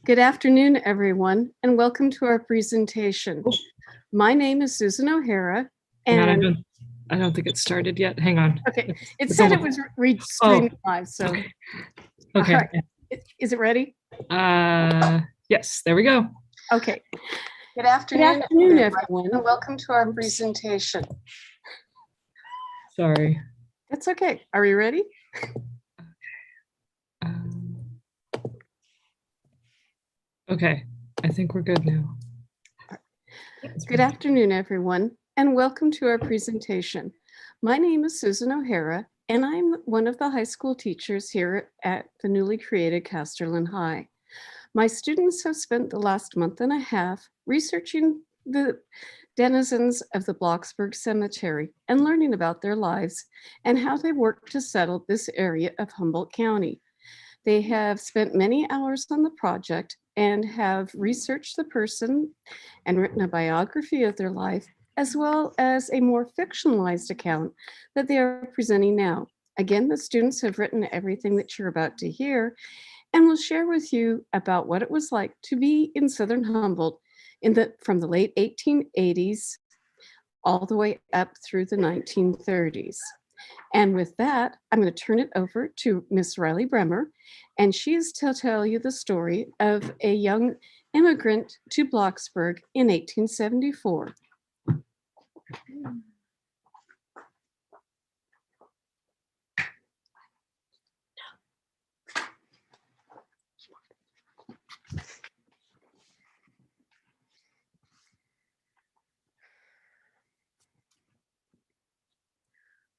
Good afternoon, everyone, and welcome to our presentation. Oh, My name is Susan O'Hara, hang on, and I don't think it started yet. Hang on. okay, it It's said it almost. was streaming live, so Okay. all Okay. right. Is it ready? Yes, there we go. Okay. Good afternoon, everyone, and welcome to our presentation. Sorry. That's okay. Are we ready? Okay, I think we're good now. Good afternoon, everyone, and welcome to our presentation. My name is Susan O'Hara, and I'm one of the high school teachers here at the newly created Casterland High. My students have spent the last month and a half researching the denizens of the Blocksburg Cemetery and learning about their lives and how they work to settle this area of Humboldt County. They have spent many hours on the project and have researched the person and written a biography of their life, as well as a more fictionalized account that they are presenting now. Again, the students have written everything that you're about to hear and will share with you about what it was like to be in Southern Humboldt from the late 1880s all the way up through the 1930s. And with that, I'm going to turn it over to Miss Riley Bremer, and she is to tell you the story of a young immigrant to Blocksburg in 1874.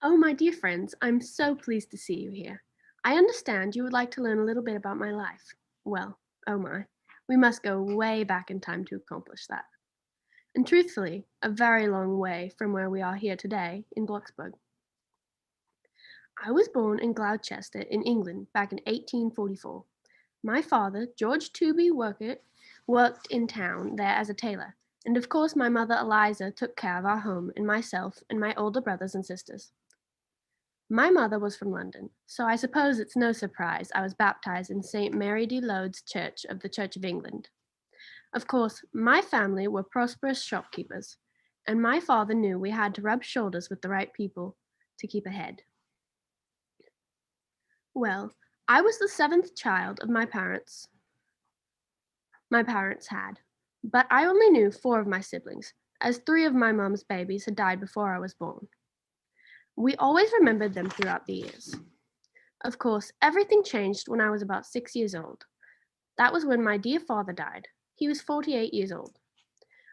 Oh, my dear friends, I'm so pleased to see you here. I understand you would like to learn a little bit about my life. Well, oh my, we must go way back in time to accomplish that. And truthfully, a very long way from where we are here today in Bloxburg. I was born in Gloucester in England back in 1844. My father, George Tooby Workett, worked in town there as a tailor, and of course my mother Eliza took care of our home and myself and my older brothers and sisters. My mother was from London, so I suppose it's no surprise I was baptized in St. Mary de Lourdes Church of the Church of England. Of course, my family were prosperous shopkeepers, and my father knew we had to rub shoulders with the right people to keep ahead. Well, I was the seventh child of my parents had, but I only knew four of my siblings, as three of my mom's babies had died before I was born. We always remembered them throughout the years. Of course, everything changed when I was about 6 years old. That was when my dear father died. He was 48 years old.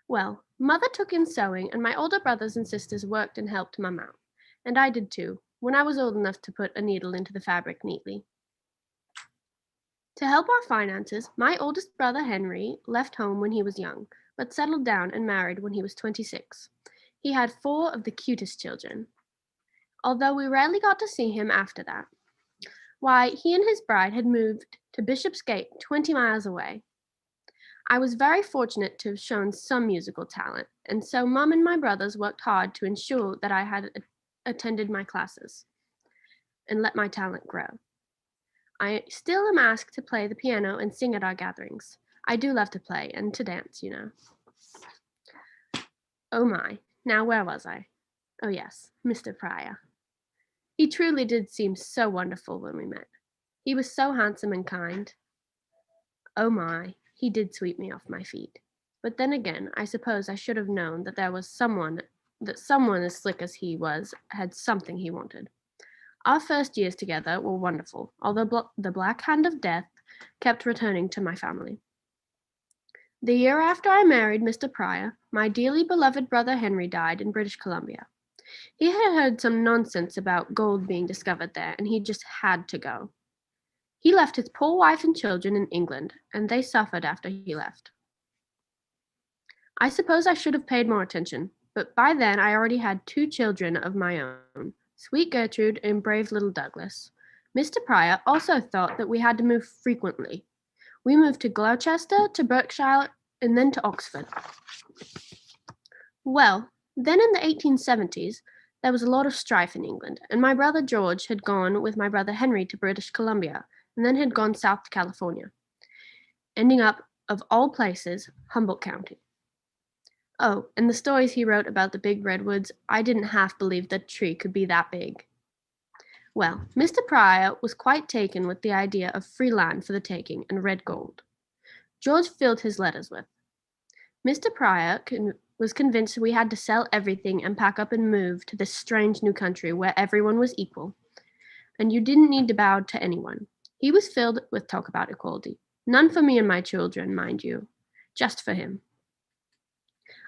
Well, mother took in sewing, and my older brothers and sisters worked and helped mum out. And I did too, when I was old enough to put a needle into the fabric neatly. To help our finances, my oldest brother Henry left home when he was young, but settled down and married when he was 26. He had four of the cutest children, although we rarely got to see him after that. Why, he and his bride had moved to Bishopsgate, 20 miles away. I was very fortunate to have shown some musical talent, and so Mum and my brothers worked hard to ensure that I had attended my classes and let my talent grow. I still am asked to play the piano and sing at our gatherings. I do love to play and to dance, you know. Oh my, now where was I? Oh yes, Mr. Pryor. He truly did seem so wonderful when we met. He was so handsome and kind. Oh my, he did sweep me off my feet. But then again, I suppose I should have known that someone as slick as he was had something he wanted. Our first years together were wonderful, although the black hand of death kept returning to my family. The year after I married Mr. Pryor, my dearly beloved brother Henry died in British Columbia. He had heard some nonsense about gold being discovered there, and he just had to go. He left his poor wife and children in England, and they suffered after he left. I suppose I should have paid more attention, but by then I already had two children of my own, sweet Gertrude and brave little Douglas. Mr. Pryor also thought that we had to move frequently. We moved to Gloucester, to Berkshire, and then to Oxford. Well, then in the 1870s, there was a lot of strife in England, and my brother George had gone with my brother Henry to British Columbia, and then had gone south to California. ending up, of all places, Humboldt County. Oh, and the stories he wrote about the big redwoods, I didn't half believe that a tree could be that big. Well, Mr. Pryor was quite taken with the idea of free land for the taking and red gold. George filled his letters with. Mr. Pryor was convinced we had to sell everything and pack up and move to this strange new country where everyone was equal, and you didn't need to bow to anyone. He was filled with talk about equality. None for me and my children, mind you, just for him.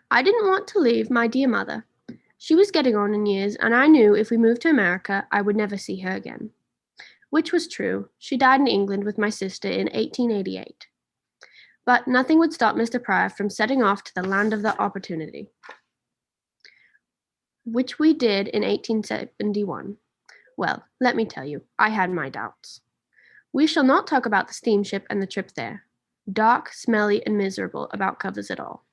I didn't want to leave my dear mother. She was getting on in years, and I knew if we moved to America, I would never see her again. Which was true. She died in England with my sister in 1888. But nothing would stop Mr. Pryor from setting off to the land of the opportunity, which we did in 1871. Well, let me tell you, I had my doubts. We shall not talk about the steamship and the trip there. Dark, smelly, and miserable about covers it all.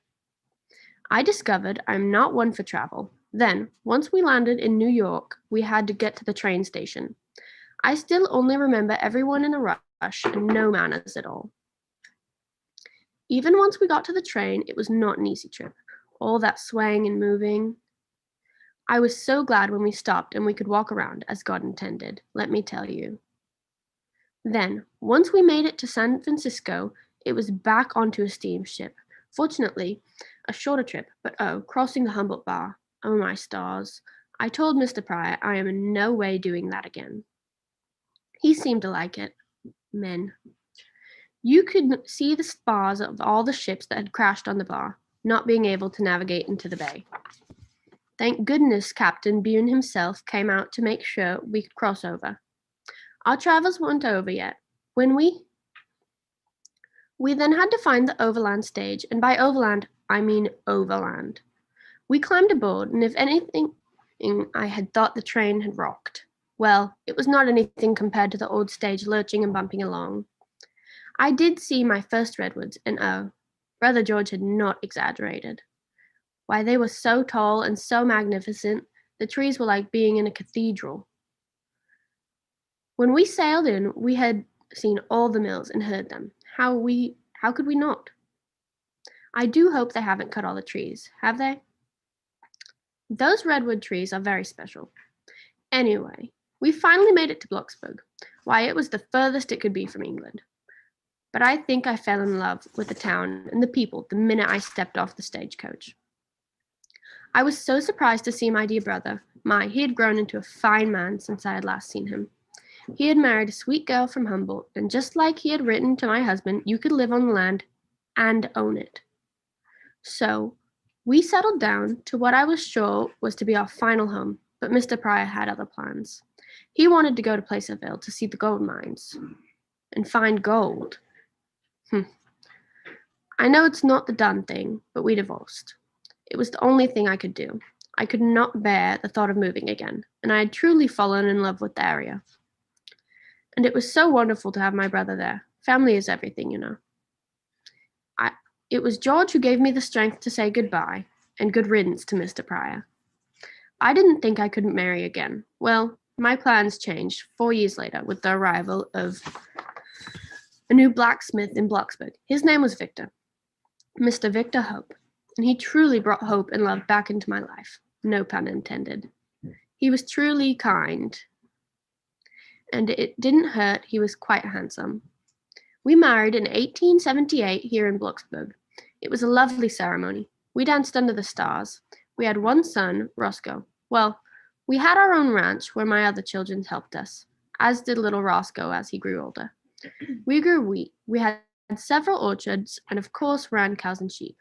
I discovered I'm not one for travel. Then, once we landed in New York, we had to get to the train station. I still only remember everyone in a rush and no manners at all. Even once we got to the train, it was not an easy trip. All that swaying and moving. I was so glad when we stopped and we could walk around as God intended, let me tell you. Then, once we made it to San Francisco, it was back onto a steamship. Fortunately, a shorter trip, but crossing the Humboldt Bar. Oh my stars. I told Mr. Pryor I am in no way doing that again. He seemed to like it. Men. You could see the spars of all the ships that had crashed on the bar, not being able to navigate into the bay. Thank goodness Captain Bune himself came out to make sure we could cross over. Our travels weren't over yet. We then had to find the overland stage, and by overland, I mean overland. We climbed aboard, and if anything, I had thought the train had rocked. Well, it was not anything compared to the old stage lurching and bumping along. I did see my first redwoods, and Brother George had not exaggerated. Why, they were so tall and so magnificent, the trees were like being in a cathedral. When we sailed in, we had seen all the mills and heard them. How could we not? I do hope they haven't cut all the trees, have they? Those redwood trees are very special. Anyway, we finally made it to Bloxburg. Why, it was the furthest it could be from England. But I think I fell in love with the town and the people the minute I stepped off the stagecoach. I was so surprised to see my dear brother. He had grown into a fine man since I had last seen him. He had married a sweet girl from Humboldt, and just like he had written to my husband, you could live on the land and own it. So we settled down to what I was sure was to be our final home, but Mr. Pryor had other plans. He wanted to go to Placerville to see the gold mines and find gold. I know it's not the done thing, but we divorced. It was the only thing I could do. I could not bear the thought of moving again, and I had truly fallen in love with the area. And it was so wonderful to have my brother there. Family is everything, you know. It was George who gave me the strength to say goodbye and good riddance to Mr. Pryor. I didn't think I couldn't marry again. Well, my plans changed 4 years later with the arrival of a new blacksmith in Bloxburg. His name was Victor, Mr. Victor Hope, and he truly brought hope and love back into my life. No pun intended. He was truly kind, and it didn't hurt. He was quite handsome. We married in 1878 here in Bloxburg. It was a lovely ceremony. We danced under the stars. We had one son, Roscoe. Well, we had our own ranch where my other children helped us, as did little Roscoe as he grew older. We grew wheat. We had several orchards and, of course, ran cows and sheep.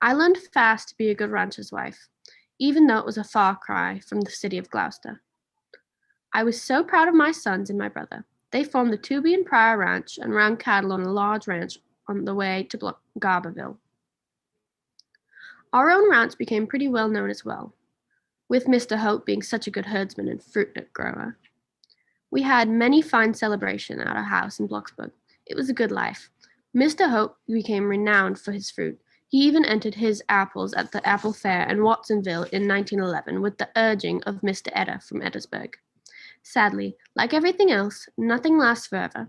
I learned fast to be a good rancher's wife, even though it was a far cry from the city of Gloucester. I was so proud of my sons and my brother. They formed the Tooby and Pryor Ranch and ran cattle on a large ranch on the way to Garberville. Our own ranch became pretty well known as well, with Mr. Hope being such a good herdsman and fruit nut grower. We had many fine celebrations at our house in Bloxburg. It was a good life. Mr. Hope became renowned for his fruit. He even entered his apples at the Apple Fair in Watsonville in 1911 with the urging of Mr. Eder from Edisburg. Sadly, like everything else, nothing lasts forever.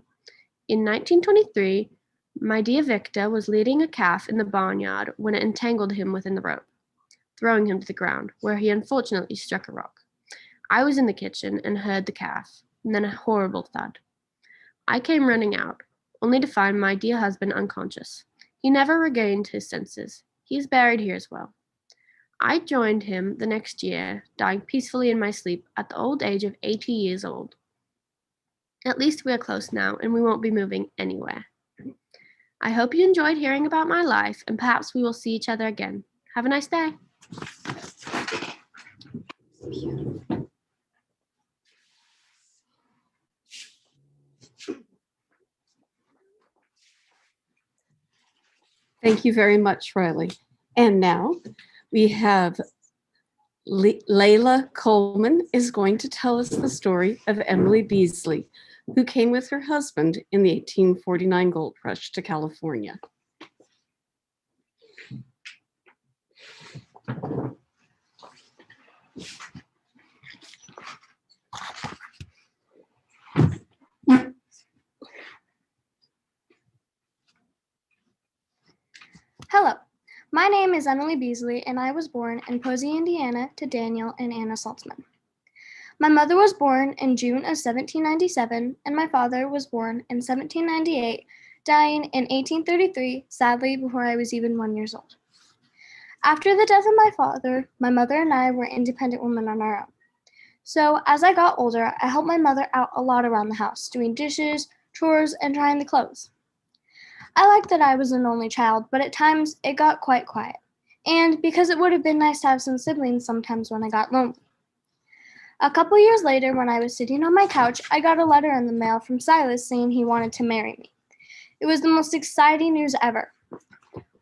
In 1923, My dear Victor was leading a calf in the barnyard when it entangled him within the rope, throwing him to the ground, where he unfortunately struck a rock. I was in the kitchen and heard the calf, and then a horrible thud. I came running out, only to find my dear husband unconscious. He never regained his senses. He is buried here as well. I joined him the next year, dying peacefully in my sleep at the old age of 80 years old. At least we are close now, and we won't be moving anywhere. I hope you enjoyed hearing about my life, and perhaps we will see each other again. Have a nice day. Thank you very much, Riley. And now we have Layla Coleman is going to tell us the story of Emily Beasley, who came with her husband in the 1849 gold rush to California. Hello, my name is Emily Beasley, and I was born in Posey, Indiana, to Daniel and Anna Saltzman. My mother was born in June of 1797, and my father was born in 1798, dying in 1833, sadly, before I was even 1 year old. After the death of my father, my mother and I were independent women on our own. So as I got older, I helped my mother out a lot around the house, doing dishes, chores, and drying the clothes. I liked that I was an only child, but at times it got quite quiet. And because it would have been nice to have some siblings sometimes when I got lonely. A couple years later, when I was sitting on my couch, I got a letter in the mail from Silas saying he wanted to marry me. It was the most exciting news ever.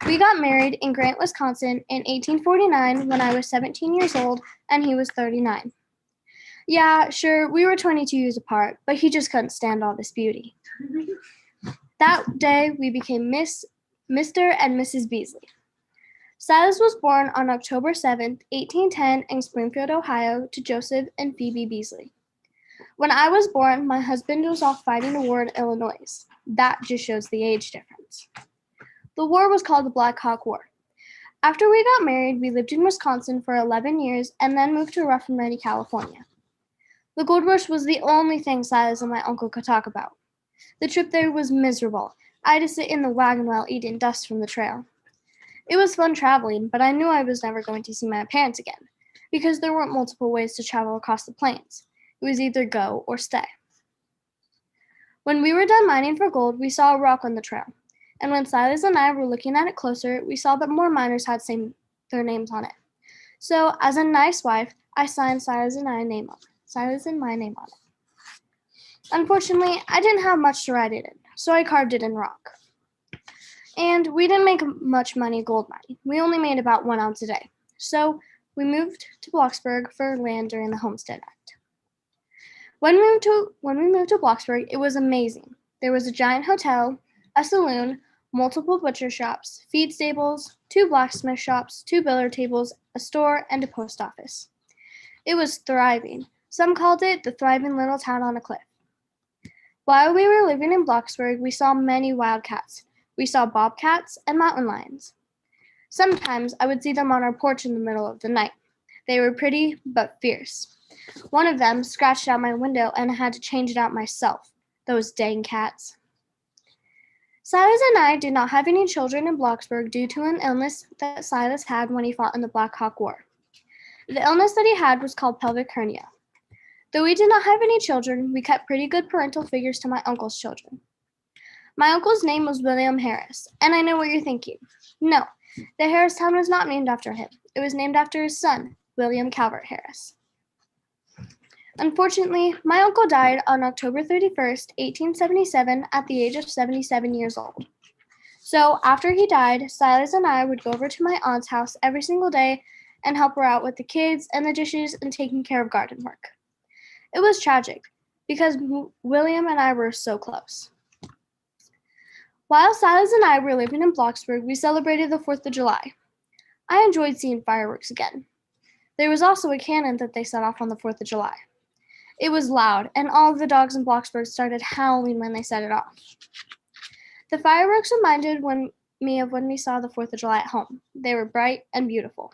We got married in Grant, Wisconsin in 1849 when I was 17 years old and he was 39. Yeah, sure, we were 22 years apart, but he just couldn't stand all this beauty. That day, we became Mr. and Mrs. Beasley. Silas was born on October 7th, 1810 in Springfield, Ohio, to Joseph and Phoebe Beasley. When I was born, my husband was off fighting a war in Illinois. That just shows the age difference. The war was called the Black Hawk War. After we got married, we lived in Wisconsin for 11 years and then moved to Rough and Ready, California. The gold rush was the only thing Silas and my uncle could talk about. The trip there was miserable. I had to sit in the wagon while eating dust from the trail. It was fun traveling, but I knew I was never going to see my parents again, because there weren't multiple ways to travel across the plains. It was either go or stay. When we were done mining for gold, we saw a rock on the trail, and when Silas and I were looking at it closer, we saw that more miners had their names on it. So, as a nice wife, I signed Silas and my name on it. Unfortunately, I didn't have much to write it in, so I carved it in rock. And we didn't make much money gold mining. We only made about 1 ounce a day. So we moved to Bloxburg for land during the Homestead Act. When we moved to Bloxburg, it was amazing. There was a giant hotel, a saloon, multiple butcher shops, feed stables, 2 blacksmith shops, 2 billiard tables, a store, and a post office. It was thriving. Some called it the thriving little town on a cliff. While we were living in Bloxburg, we saw many wildcats. We saw bobcats and mountain lions. Sometimes I would see them on our porch in the middle of the night. They were pretty but fierce. One of them scratched out my window and I had to change it out myself. Those dang cats. Silas and I did not have any children in Bloxburg due to an illness that Silas had when he fought in the Black Hawk War. The illness that he had was called pelvic hernia. Though we did not have any children, we kept pretty good parental figures to my uncle's children. My uncle's name was William Harris, and I know what you're thinking. No, the Harris town was not named after him. It was named after his son, William Calvert Harris. Unfortunately, my uncle died on October 31st, 1877, at the age of 77 years old. So after he died, Silas and I would go over to my aunt's house every single day and help her out with the kids and the dishes and taking care of garden work. It was tragic because William and I were so close. While Silas and I were living in Bloxburg, we celebrated the 4th of July. I enjoyed seeing fireworks again. There was also a cannon that they set off on the 4th of July. It was loud, and all of the dogs in Bloxburg started howling when they set it off. The fireworks reminded me of when we saw the 4th of July at home. They were bright and beautiful.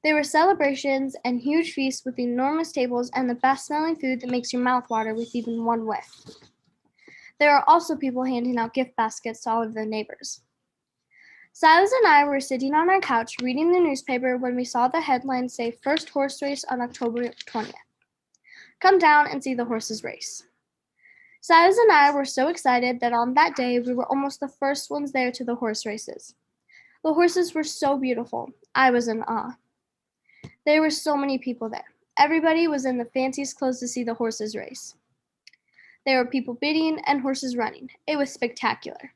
There were celebrations and huge feasts with enormous tables and the best smelling food that makes your mouth water with even one whiff. There are also people handing out gift baskets to all of their neighbors. Silas and I were sitting on our couch reading the newspaper when we saw the headline say first horse race on October 20th. Come down and see the horses race. Silas and I were so excited that on that day we were almost the first ones there to the horse races. The horses were so beautiful. I was in awe. There were so many people there. Everybody was in the fanciest clothes to see the horses race. There were people bidding and horses running. It was spectacular.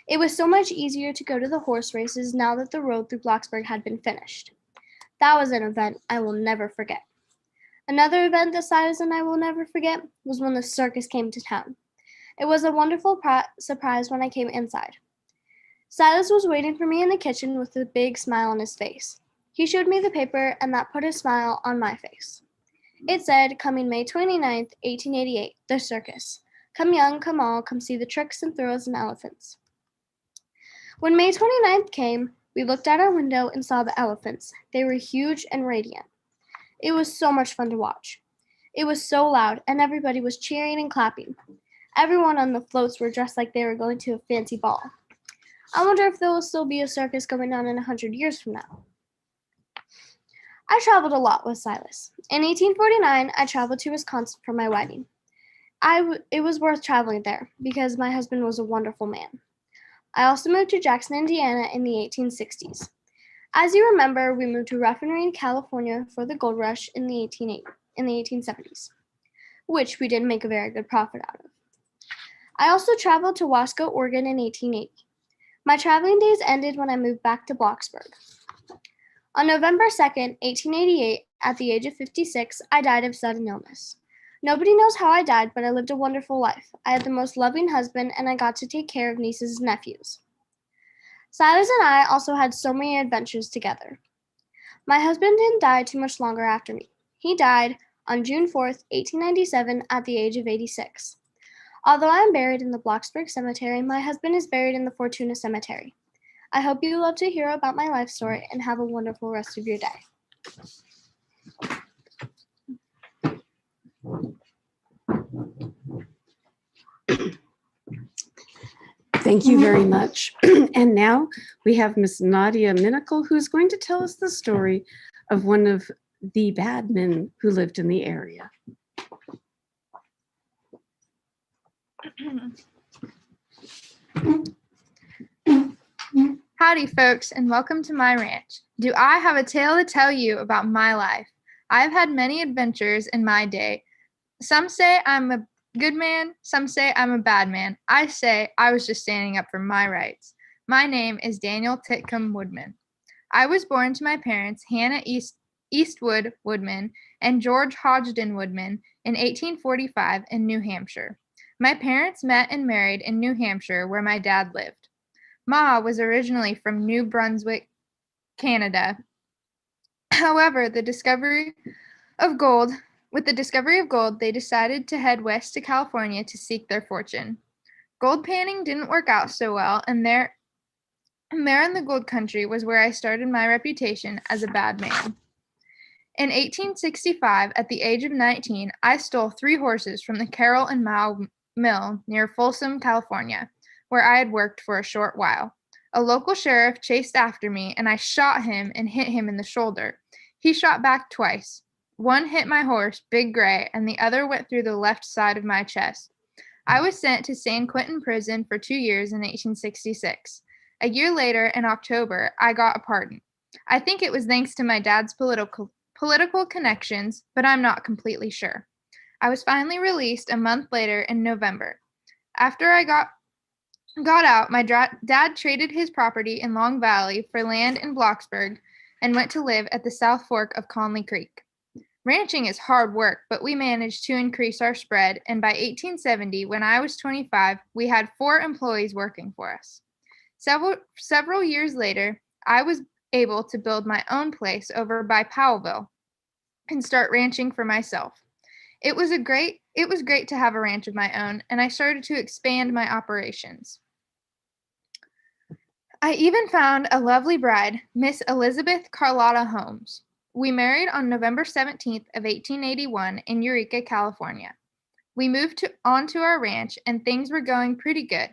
It was so much easier to go to the horse races now that the road through Blocksburg had been finished. That was an event I will never forget. Another event that Silas and I will never forget was when the circus came to town. It was a wonderful surprise when I came inside. Silas was waiting for me in the kitchen with a big smile on his face. He showed me the paper, and that put a smile on my face. It said, coming May 29th, 1888, the circus. Come young, come all, come see the tricks and thrills and elephants. When May 29th came, we looked out our window and saw the elephants. They were huge and radiant. It was so much fun to watch. It was so loud, and everybody was cheering and clapping. Everyone on the floats were dressed like they were going to a fancy ball. I wonder if there will still be a circus going on in 100 years from now. I traveled a lot with Silas. In 1849, I traveled to Wisconsin for my wedding. It was worth traveling there because my husband was a wonderful man. I also moved to Jackson, Indiana in the 1860s. As you remember, we moved to Refinery, California for the gold rush in the 1870s, which we didn't make a very good profit out of. I also traveled to Wasco, Oregon in 1880. My traveling days ended when I moved back to Blocksburg. On November 2nd, 1888, at the age of 56, I died of sudden illness. Nobody knows how I died, but I lived a wonderful life. I had the most loving husband, and I got to take care of nieces and nephews. Silas and I also had so many adventures together. My husband didn't die too much longer after me. He died on June 4th, 1897, at the age of 86. Although I am buried in the Blocksburg Cemetery, my husband is buried in the Fortuna Cemetery. I hope you love to hear about my life story and have a wonderful rest of your day. Thank you very much. And now we have Miss Nadia Minical, who's going to tell us the story of one of the bad men who lived in the area. Howdy, folks, and welcome to my ranch. Do I have a tale to tell you about my life? I've had many adventures in my day. Some say I'm a good man, some say I'm a bad man. I say I was just standing up for my rights. My name is Daniel Titcomb Woodman. I was born to my parents, Hannah Eastwood Woodman and George Hodgdon Woodman, in 1845 in New Hampshire. My parents met and married in New Hampshire, where my dad lived. Ma was originally from New Brunswick, Canada. However, with the discovery of gold, they decided to head west to California to seek their fortune. Gold panning didn't work out so well, and there in the gold country was where I started my reputation as a bad man. In 1865, at the age of 19, I stole 3 horses from the Carroll and Mile Mill near Folsom, California, where I had worked for a short while. A local sheriff chased after me, and I shot him and hit him in the shoulder. He shot back twice. One hit my horse, Big Gray, and the other went through the left side of my chest. I was sent to San Quentin Prison for 2 years in 1866. A year later, in October, I got a pardon. I think it was thanks to my dad's political connections, but I'm not completely sure. I was finally released a month later in November. After I got out, my dad traded his property in Long Valley for land in Blocksburg and went to live at the South Fork of Conley Creek. Ranching is hard work, but we managed to increase our spread, and by 1870, when I was 25, we had 4 employees working for us. Several years later, I was able to build my own place over by Powellville and start ranching for myself. It was a great It was great to have a ranch of my own, and I started to expand my operations. I even found a lovely bride, Miss Elizabeth Carlotta Holmes. We married on November 17th of 1881 in Eureka, California. We moved onto our ranch, and things were going pretty good.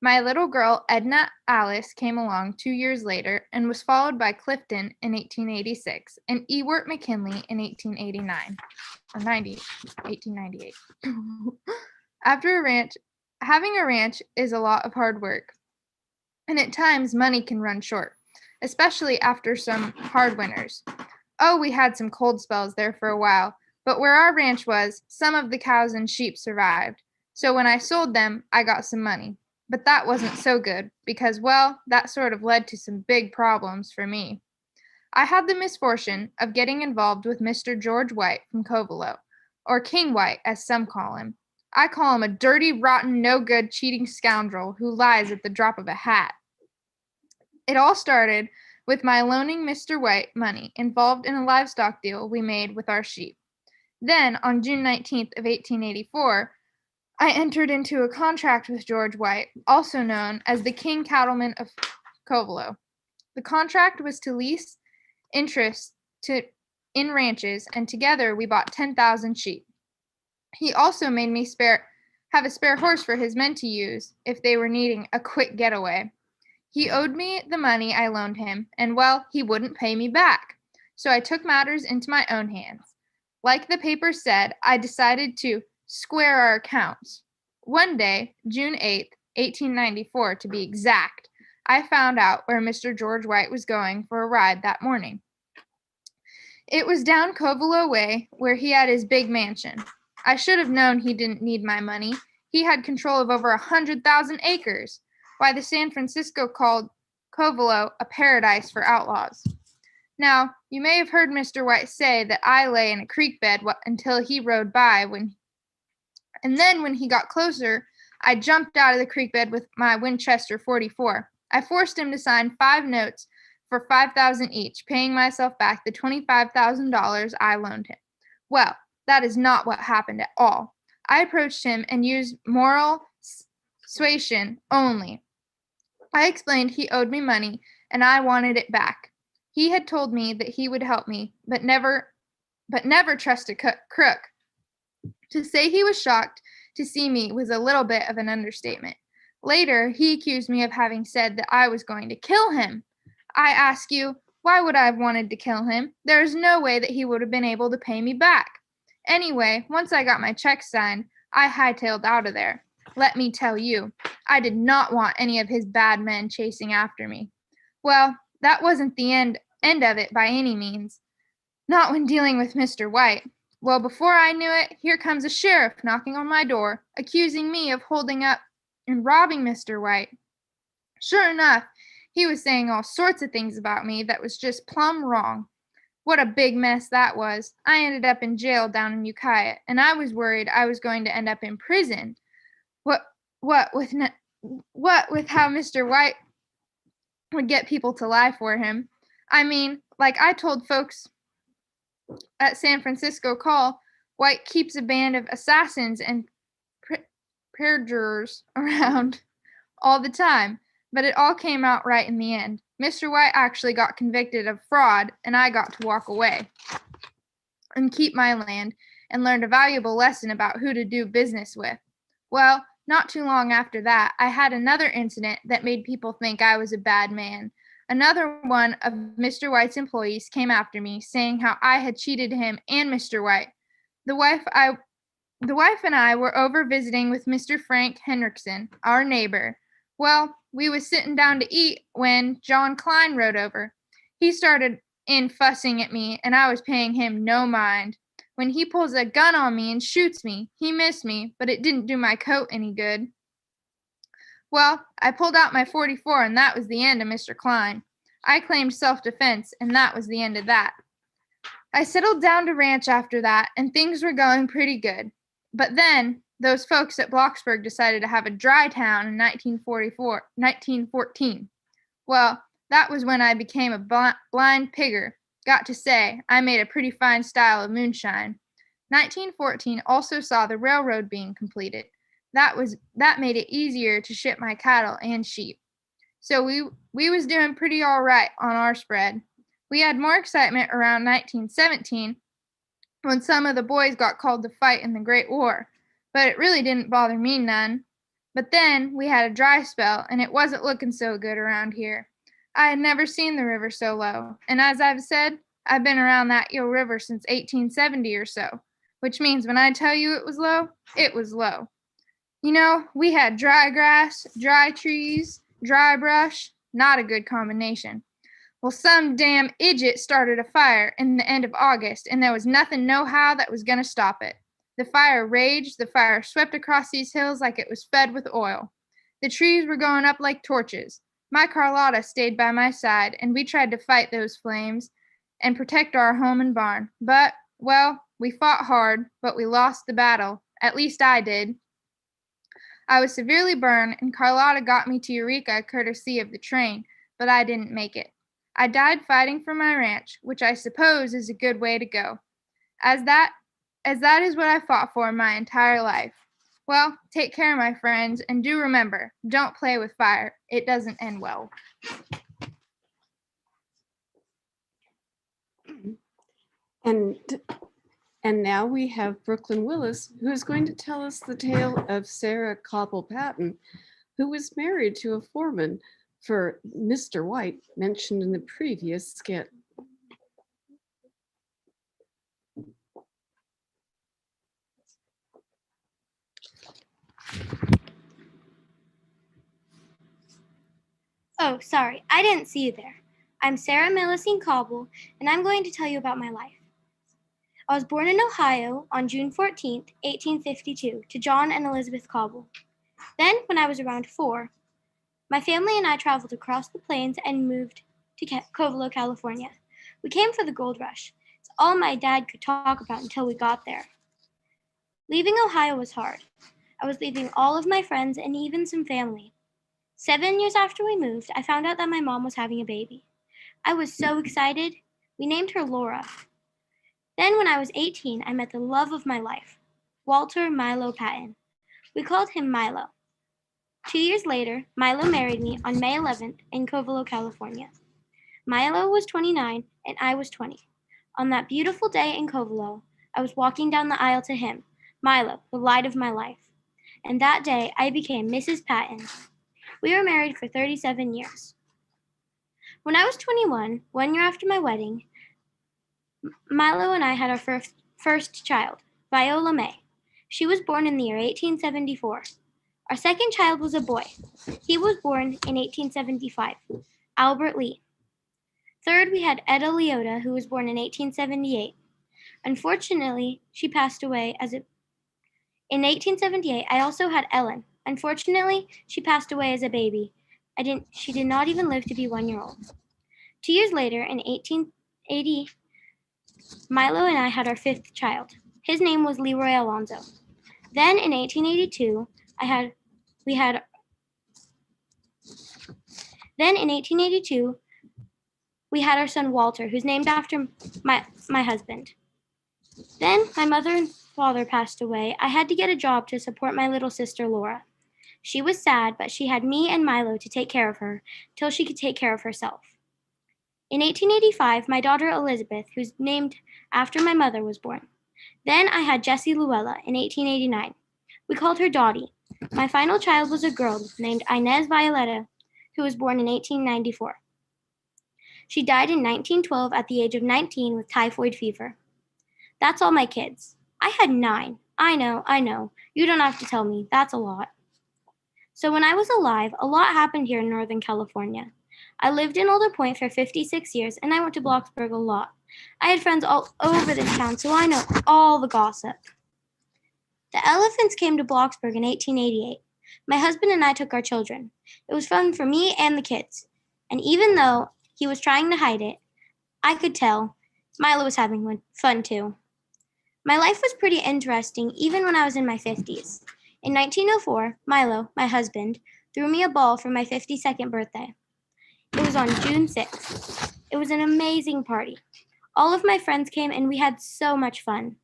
My little girl, Edna Alice, came along 2 years later and was followed by Clifton in 1886 and Ewart McKinley in 1889 or 1898. Having a ranch is a lot of hard work, and at times money can run short, especially after some hard winters. Oh, we had some cold spells there for a while, but where our ranch was, some of the cows and sheep survived. So when I sold them, I got some money. But that wasn't so good because, well, that sort of led to some big problems for me. I had the misfortune of getting involved with Mr. George White from Covelo, or King White, as some call him. I call him a dirty, rotten, no-good, cheating scoundrel who lies at the drop of a hat. It all started with my loaning Mr. White money involved in a livestock deal we made with our sheep. Then, on June 19th of 1884, I entered into a contract with George White, also known as the King Cattleman of Covelo. The contract was to lease interest in ranches, and together we bought 10,000 sheep. He also made me have a spare horse for his men to use if they were needing a quick getaway. He owed me the money I loaned him, and, well, he wouldn't pay me back. So I took matters into my own hands. Like the paper said, I decided to square our accounts. One day, June 8th, 1894 to be exact, I found out where Mr. George White was going for a ride that morning. It was down Covelo Way, where he had his big mansion. I should have known he didn't need my money. He had control of over 100,000 acres. Why, the San Francisco called Covelo a paradise for outlaws. Now, you may have heard Mr. White say that I lay in a creek bed until he rode by, and then when he got closer, I jumped out of the creek bed with my Winchester 44. I forced him to sign 5 notes for $5,000 each, paying myself back the $25,000 I loaned him. Well, that is not what happened at all. I approached him and used moral suasion only. I explained he owed me money and I wanted it back. He had told me that he would help me, but never trust a crook. To say he was shocked to see me was a little bit of an understatement. Later, he accused me of having said that I was going to kill him. I ask you, why would I have wanted to kill him? There is no way that he would have been able to pay me back. Anyway, once I got my check signed, I hightailed out of there. Let me tell you, I did not want any of his bad men chasing after me. Well, that wasn't the end of it by any means. Not when dealing with Mr. White. Well, before I knew it, here comes a sheriff knocking on my door, accusing me of holding up and robbing Mr. White. Sure enough, he was saying all sorts of things about me that was just plumb wrong. What a big mess that was. I ended up in jail down in Ukiah, and I was worried I was going to end up in prison. What with how Mr. White would get people to lie for him. I mean, like I told folks at San Francisco Call, White keeps a band of assassins and perjurers around all the time, but it all came out right in the end. Mr. White actually got convicted of fraud, and I got to walk away and keep my land and learned a valuable lesson about who to do business with. Well, not too long after that, I had another incident that made people think I was a bad man. Another one of Mr. White's employees came after me, saying how I had cheated him and Mr. White. The wife and I were over visiting with Mr. Frank Henriksen, our neighbor. Well, we was sitting down to eat when John Klein rode over. He started in fussing at me, and I was paying him no mind. When he pulls a gun on me and shoots me, he missed me, but it didn't do my coat any good. Well, I pulled out my 44, and that was the end of Mr. Klein. I claimed self-defense, and that was the end of that. I settled down to ranch after that, and things were going pretty good. But then, those folks at Blocksburg decided to have a dry town in 1914. Well, that was when I became a blind pigger. Got to say, I made a pretty fine style of moonshine. 1914 also saw the railroad being completed. That made it easier to ship my cattle and sheep. So we was doing pretty all right on our spread. We had more excitement around 1917 when some of the boys got called to fight in the Great War, but it really didn't bother me none. But then we had a dry spell, and it wasn't looking so good around here. I had never seen the river so low, and as I've said, I've been around that Eel River since 1870 or so, which means when I tell you it was low, it was low. You know, we had dry grass, dry trees, dry brush, not a good combination. Well, some damn idiot started a fire in the end of August, and there was nothing nohow that was going to stop it. The fire raged, the fire swept across these hills like it was fed with oil. The trees were going up like torches. My Carlotta stayed by my side, and we tried to fight those flames and protect our home and barn. But, well, we fought hard, but we lost the battle. At least I did. I was severely burned, and Carlotta got me to Eureka courtesy of the train, but I didn't make it. I died fighting for my ranch, which I suppose is a good way to go, as that is what I fought for my entire life. Well, take care, my friends, and do remember, don't play with fire. It doesn't end well. And now we have Brooklyn Willis, who is going to tell us the tale of Sarah Cobble Patton, who was married to a foreman for Mr. White, mentioned in the previous skit. Oh, sorry, I didn't see you there. I'm Sarah Millicene Cobble, and I'm going to tell you about my life. I was born in Ohio on June 14th, 1852, to John and Elizabeth Cobble. Then, when I was around 4, my family and I traveled across the plains and moved to Covelo, California. We came for the gold rush. It's all my dad could talk about until we got there. Leaving Ohio was hard. I was leaving all of my friends and even some family. 7 years after we moved, I found out that my mom was having a baby. I was so excited. We named her Laura. Then when I was 18, I met the love of my life, Walter Milo Patton. We called him Milo. 2 years later, Milo married me on May 11th in Covelo, California. Milo was 29 and I was 20. On that beautiful day in Covelo, I was walking down the aisle to him, Milo, the light of my life. And that day, I became Mrs. Patton. We were married for 37 years. When I was 21, 1 year after my wedding, Milo and I had our first child, Viola May. She was born in the year 1874. Our second child was a boy. He was born in 1875, Albert Lee. Third, we had Etta Leota, who was born in 1878. Unfortunately, she passed away in 1878. I also had Ellen. Unfortunately, she passed away as a baby. She did not even live to be 1 year old. 2 years later, in 1880, Milo and I had our fifth child. His name was Leroy Alonzo. Then in 1882, we had our son Walter, who's named after my husband. Then my mother and father passed away. I had to get a job to support my little sister Laura. She was sad, but she had me and Milo to take care of her till she could take care of herself. In 1885, my daughter Elizabeth, who's named after my mother, was born. Then I had Jessie Luella in 1889. We called her Dottie. My final child was a girl named Inez Violetta, who was born in 1894. She died in 1912 at the age of 19 with typhoid fever. That's all my kids. I had 9. I know. You don't have to tell me. That's a lot. So when I was alive, a lot happened here in Northern California. I lived in Alder Point for 56 years, and I went to Bloxburg a lot. I had friends all over this town, so I know all the gossip. The elephants came to Bloxburg in 1888. My husband and I took our children. It was fun for me and the kids. And even though he was trying to hide it, I could tell Milo was having fun too. My life was pretty interesting even when I was in my 50s. In 1904, Milo, my husband, threw me a ball for my 52nd birthday. It was on June 6th. It was an amazing party. All of my friends came and we had so much fun.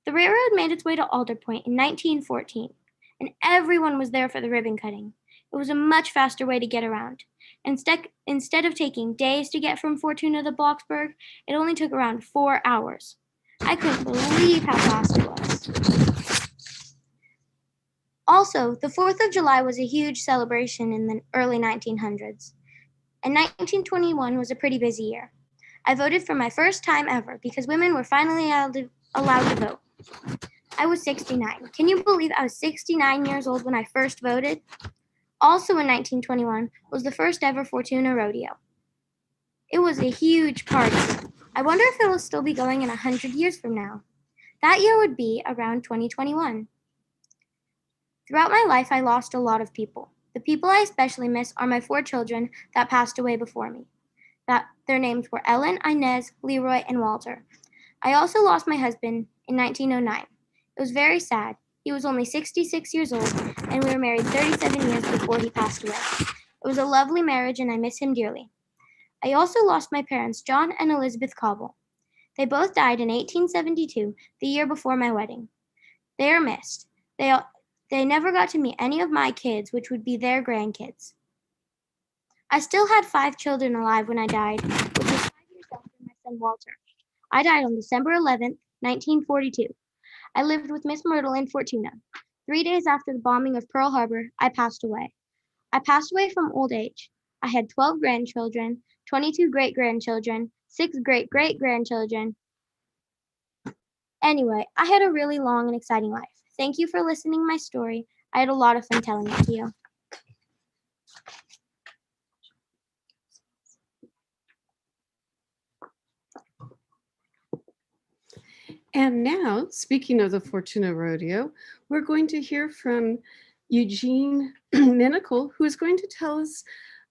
The railroad made its way to Alder Point in 1914, and everyone was there for the ribbon cutting. It was a much faster way to get around. Instead of taking days to get from Fortuna to Blocksburg, it only took around 4 hours. I couldn't believe how fast it was. Also, the 4th of July was a huge celebration in the early 1900s, and 1921 was a pretty busy year. I voted for my first time ever because women were finally allowed to vote. I was 69. Can you believe I was 69 years old when I first voted? Also in 1921 was the first ever Fortuna Rodeo. It was a huge party. I wonder if it will still be going in 100 years from now. That year would be around 2021. Throughout my life, I lost a lot of people. The people I especially miss are my 4 children that passed away before me. Their names were Ellen, Inez, Leroy, and Walter. I also lost my husband in 1909. It was very sad. He was only 66 years old, and we were married 37 years before he passed away. It was a lovely marriage, and I miss him dearly. I also lost my parents, John and Elizabeth Cobble. They both died in 1872, the year before my wedding. They are missed. They never got to meet any of my kids, which would be their grandkids. I still had 5 children alive when I died, which was 5 years after my son Walter. I died on December 11th, 1942. I lived with Miss Myrtle in Fortuna. 3 days after the bombing of Pearl Harbor, I passed away. I passed away from old age. I had 12 grandchildren, 22 great-grandchildren, 6 great-great-grandchildren. Anyway, I had a really long and exciting life. Thank you for listening to my story. I had a lot of fun telling it to you. And now, speaking of the Fortuna Rodeo, we're going to hear from Eugene Minicle, who is going to tell us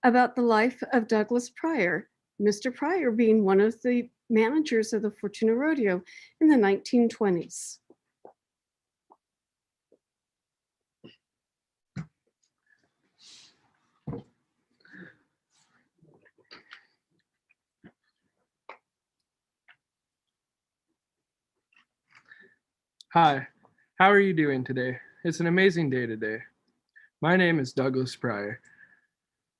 about the life of Douglas Pryor, Mr. Pryor being one of the managers of the Fortuna Rodeo in the 1920s. Hi, how are you doing today? It's an amazing day today. My name is Douglas Pryor.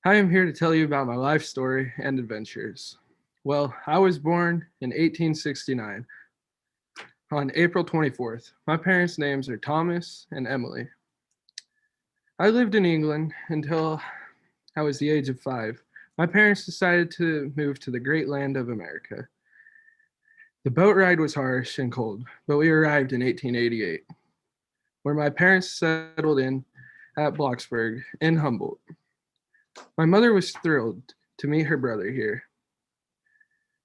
I am here to tell you about my life story and adventures. Well, I was born in 1869 on April 24th. My parents' names are Thomas and Emily. I lived in England until I was the age of 5. My parents decided to move to the great land of America. The boat ride was harsh and cold, but we arrived in 1888, where my parents settled in at Blocksburg in Humboldt. My mother was thrilled to meet her brother here,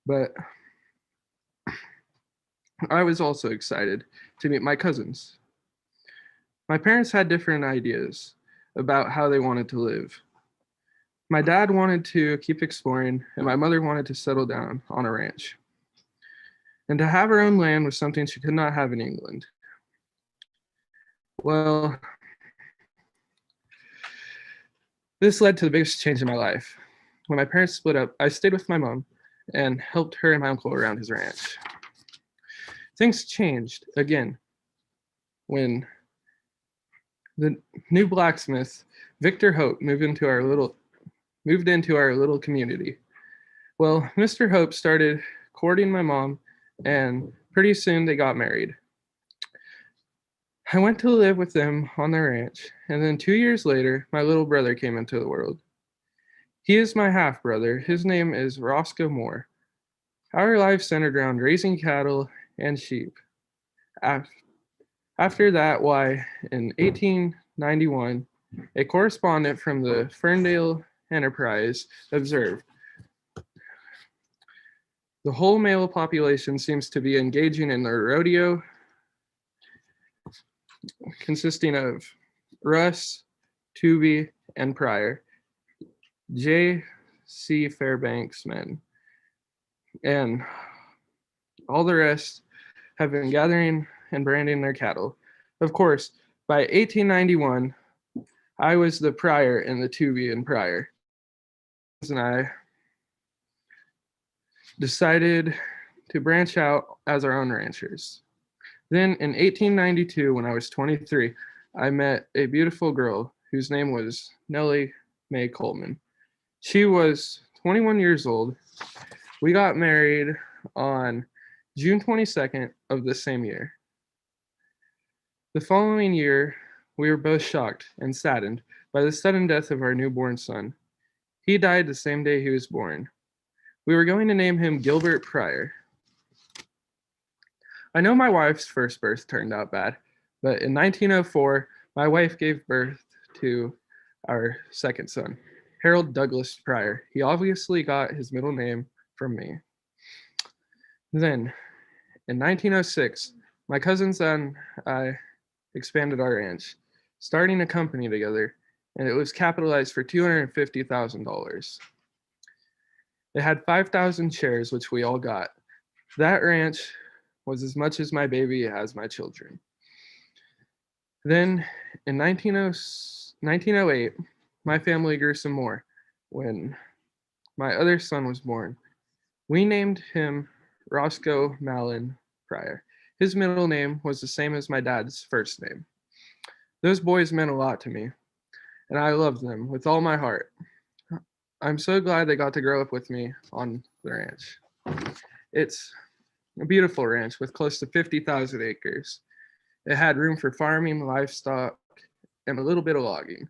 but I was also excited to meet my cousins. My parents had different ideas about how they wanted to live. My dad wanted to keep exploring, and my mother wanted to settle down on a ranch. And to have her own land was something she could not have in England. Well, this led to the biggest change in my life. When my parents split up, I stayed with my mom and helped her and my uncle around his ranch. Things changed again when the new blacksmith, Victor Hope, moved into our little community. Well, Mr. Hope started courting my mom, and pretty soon they got married. I went to live with them on their ranch, and then 2 years later, my little brother came into the world. He is my half brother. His name is Roscoe Moore. Our life centered around raising cattle and sheep. After that, in 1891, a correspondent from the Ferndale Enterprise observed, the whole male population seems to be engaging in the rodeo, consisting of Russ, Tooby, and Pryor, J.C. Fairbanks men, and all the rest have been gathering and branding their cattle. Of course, by 1891, I was the Pryor in the Tooby and Pryor, and I decided to branch out as our own ranchers. Then in 1892, when I was 23, I met a beautiful girl whose name was Nellie Mae Coleman. She was 21 years old. We got married on June 22nd of the same year. The following year, we were both shocked and saddened by the sudden death of our newborn son. He died the same day he was born. We were going to name him Gilbert Pryor. I know my wife's first birth turned out bad, but in 1904, my wife gave birth to our second son, Harold Douglas Pryor. He obviously got his middle name from me. Then, in 1906, my cousins and I expanded our ranch, starting a company together, and it was capitalized for $250,000. It had 5,000 shares, which we all got. That ranch was as much as my baby as my children. Then in 1908, my family grew some more when my other son was born. We named him Roscoe Malin Pryor. His middle name was the same as my dad's first name. Those boys meant a lot to me, and I loved them with all my heart. I'm so glad they got to grow up with me on the ranch. It's a beautiful ranch with close to 50,000 acres. It had room for farming, livestock, and a little bit of logging.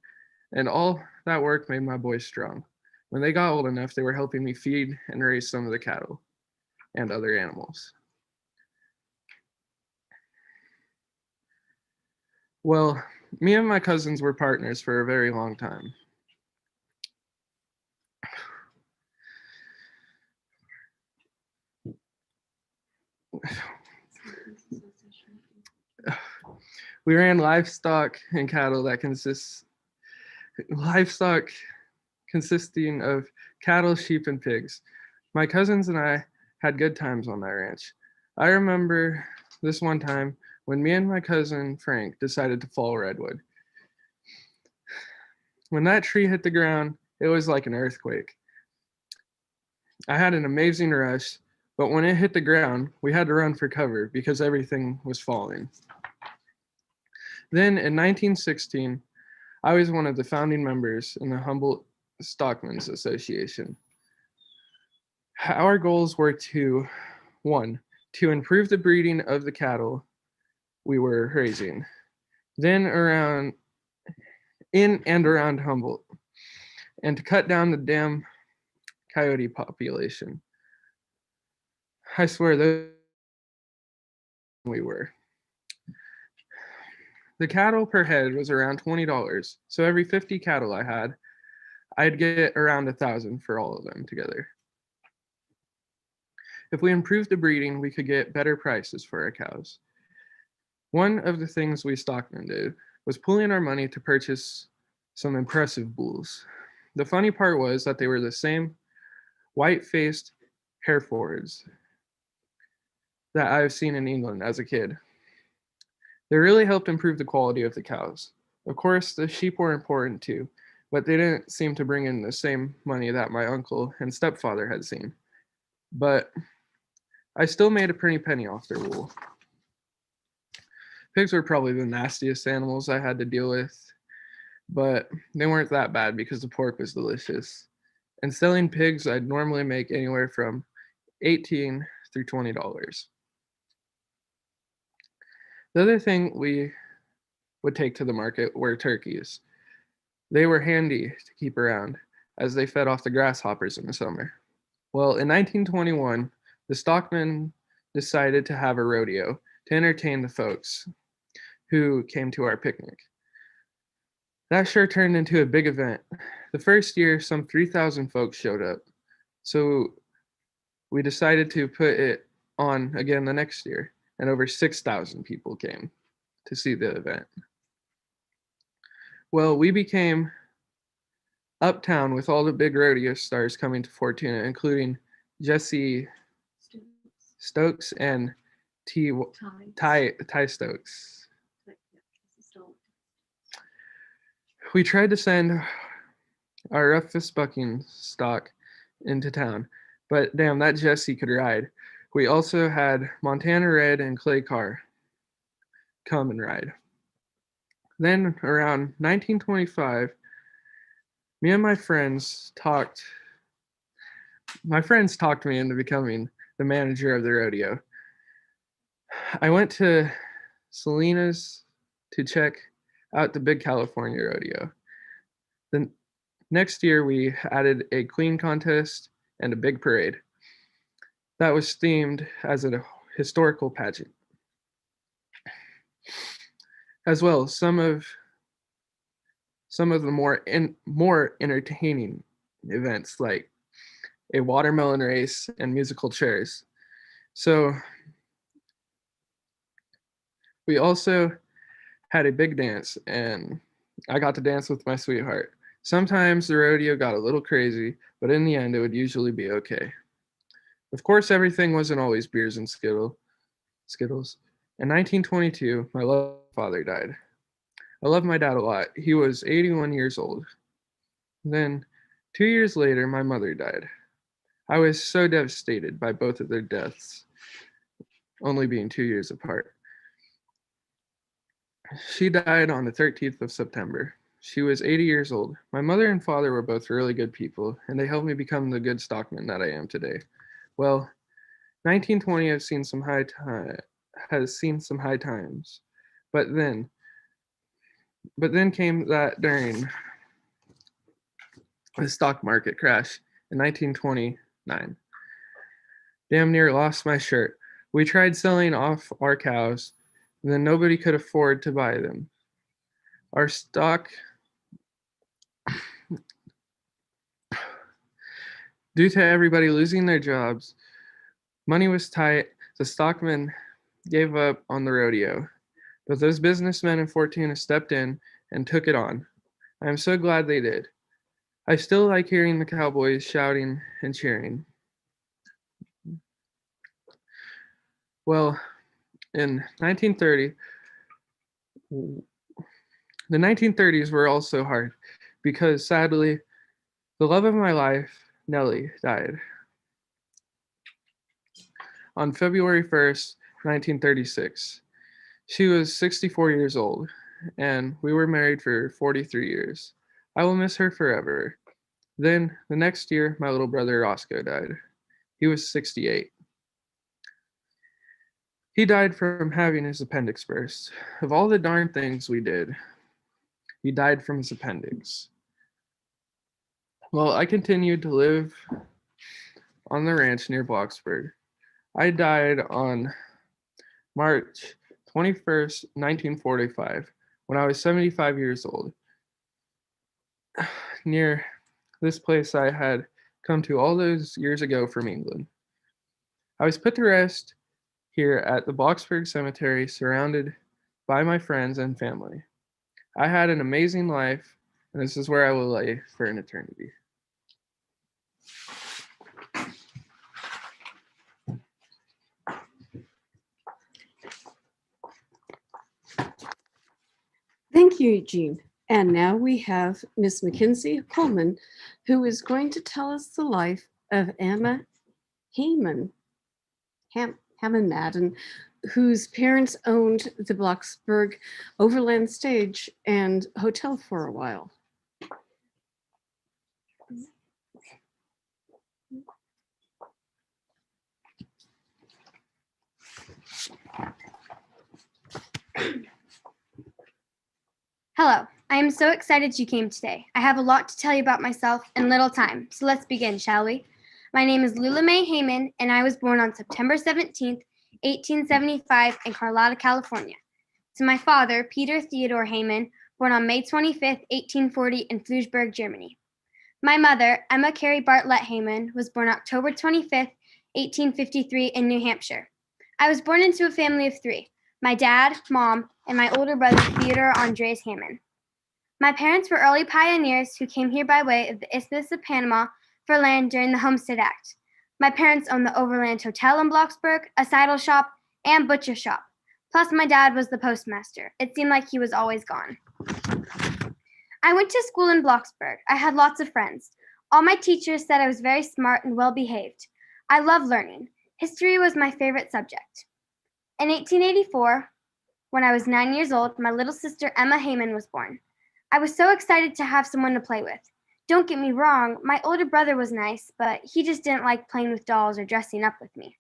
And all that work made my boys strong. When they got old enough, they were helping me feed and raise some of the cattle and other animals. Well, me and my cousins were partners for a very long time. We ran livestock and cattle livestock consisting of cattle, sheep, and pigs. My cousins and I had good times on that ranch. I remember this one time when me and my cousin Frank decided to fall redwood. When that tree hit the ground, it was like an earthquake. I had an amazing rush, but when it hit the ground, we had to run for cover because everything was falling. Then in 1916, I was one of the founding members in the Humboldt Stockmen's Association. Our goals were to, one, to improve the breeding of the cattle we were raising, then in and around Humboldt, and to cut down the damn coyote population. I swear that we were. The cattle per head was around $20, so every 50 cattle I had, I'd get around 1,000 for all of them together. If we improved the breeding, we could get better prices for our cows. One of the things we stockmen did was pooling our money to purchase some impressive bulls. The funny part was that they were the same white-faced Herefords that I've seen in England as a kid. They really helped improve the quality of the cows. Of course, the sheep were important too, but they didn't seem to bring in the same money that my uncle and stepfather had seen. But I still made a pretty penny off their wool. Pigs were probably the nastiest animals I had to deal with, but they weren't that bad because the pork was delicious. And selling pigs, I'd normally make anywhere from $18 through $20. The other thing we would take to the market were turkeys. They were handy to keep around as they fed off the grasshoppers in the summer. Well, in 1921, the stockmen decided to have a rodeo to entertain the folks who came to our picnic. That sure turned into a big event. The first year, some 3,000 folks showed up. So we decided to put it on again the next year, and over 6,000 people came to see the event. Well, we became uptown with all the big rodeo stars coming to Fortuna, including Jesse Stokes and Ty Stokes. We tried to send our roughest bucking stock into town, but damn, that Jesse could ride. We also had Montana Red and Clay Carr. come and ride. Then around 1925, me and my friends talked me into becoming the manager of the rodeo. I went to Salinas to check out the Big California Rodeo. The next year, we added a queen contest and a big parade that was themed as a historical pageant. As well, some of the more entertaining events like a watermelon race and musical chairs. So we also had a big dance, and I got to dance with my sweetheart. Sometimes the rodeo got a little crazy, but in the end, it would usually be okay. Of course, everything wasn't always beers and Skittles. In 1922, my loved father died. I love my dad a lot. He was 81 years old. Then, 2 years later, my mother died. I was so devastated by both of their deaths, only being 2 years apart. She died on the 13th of September. She was 80 years old. My mother and father were both really good people, and they helped me become the good stockman that I am today. Well, 1920 has seen some high times, but then came that during the stock market crash in 1929. Damn near lost my shirt. We tried selling off our cows, and then nobody could afford to buy them. Our stock, due to everybody losing their jobs, money was tight. The stockmen gave up on the rodeo, but those businessmen in Fortuna stepped in and took it on. I am so glad they did. I still like hearing the cowboys shouting and cheering. Well, in 1930, the 1930s were also hard because sadly, the love of my life, Nellie, died on February 1st, 1936. She was 64 years old, and we were married for 43 years. I will miss her forever. Then, the next year, my little brother Roscoe died. He was 68. He died from having his appendix burst. Of all the darn things we did, he died from his appendix. Well, I continued to live on the ranch near Blocksburg. I died on March 21st, 1945, when I was 75 years old. Near this place I had come to all those years ago from England. I was put to rest here at the Blocksburg Cemetery, surrounded by my friends and family. I had an amazing life, and this is where I will lay for an eternity. Thank you, Eugene. And now we have Miss Mackenzie Coleman, who is going to tell us the life of Emma Hammond Madden, whose parents owned the Blocksburg Overland Stage and Hotel for a while. Hello, I am so excited you came today. I have a lot to tell you about myself in little time, so let's begin, shall we? My name is Lula Mae Heyman, and I was born on September 17th, 1875 in Carlotta, California. To my father, Peter Theodore Heyman, born on May 25th, 1840 in Fluesburg, Germany. My mother, Emma Carey Bartlett Heyman, was born October 25th, 1853 in New Hampshire. I was born into a family of three: my dad, mom, and my older brother, Theodore Andres Hammond. My parents were early pioneers who came here by way of the Isthmus of Panama for land during the Homestead Act. My parents owned the Overland Hotel in Blocksburg, a saddle shop, and butcher shop. Plus, my dad was the postmaster. It seemed like he was always gone. I went to school in Blocksburg. I had lots of friends. All my teachers said I was very smart and well-behaved. I loved learning. History was my favorite subject. In 1884, When I was 9 years old, my little sister Emma Heyman was born. I was so excited to have someone to play with. Don't get me wrong, my older brother was nice, but he just didn't like playing with dolls or dressing up with me.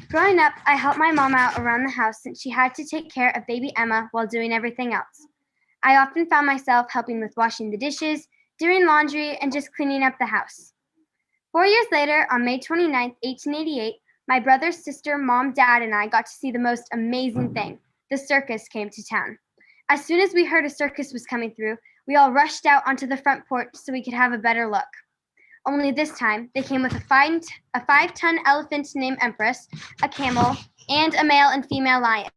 Growing up, I helped my mom out around the house since she had to take care of baby Emma while doing everything else. I often found myself helping with washing the dishes, doing laundry, and just cleaning up the house. 4 years later, on May 29, 1888, my brother, sister, mom, dad, and I got to see the most amazing thing. The circus came to town. As soon as we heard a circus was coming through, we all rushed out onto the front porch so we could have a better look. Only this time, they came with a 5-ton elephant named Empress, a camel, and a male and female lion.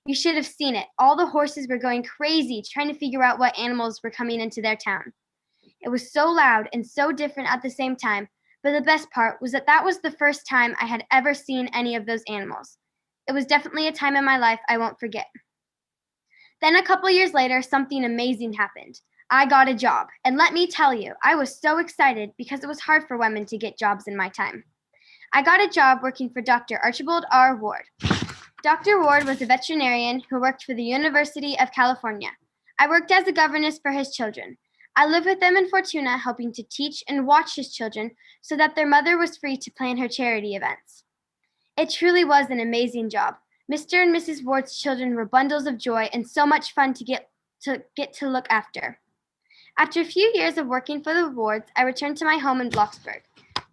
You should have seen it. All the horses were going crazy trying to figure out what animals were coming into their town. It was so loud and so different at the same time, but the best part was that was the first time I had ever seen any of those animals. It was definitely a time in my life I won't forget. Then a couple years later, something amazing happened. I got a job, and let me tell you, I was so excited because it was hard for women to get jobs in my time. I got a job working for Dr. Archibald R. Ward. Dr. Ward was a veterinarian who worked for the University of California. I worked as a governess for his children. I lived with them in Fortuna, helping to teach and watch his children so that their mother was free to plan her charity events. It truly was an amazing job. Mr. and Mrs. Ward's children were bundles of joy and so much fun to get to look after. After a few years of working for the Wards, I returned to my home in Bloxburg.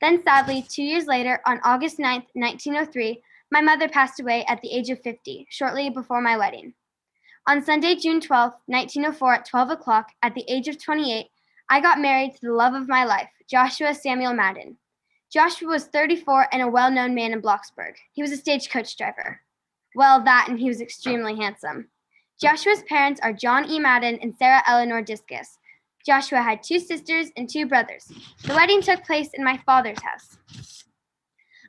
Then sadly, 2 years later, on August 9, 1903, my mother passed away at the age of 50, shortly before my wedding. On Sunday, June 12, 1904, at 12 o'clock, at the age of 28, I got married to the love of my life, Joshua Samuel Madden. Joshua was 34 and a well-known man in Bloxburg. He was a stagecoach driver. Well, that and he was extremely handsome. Joshua's parents are John E. Madden and Sarah Eleanor Discus. Joshua had 2 sisters and 2 brothers. The wedding took place in my father's house.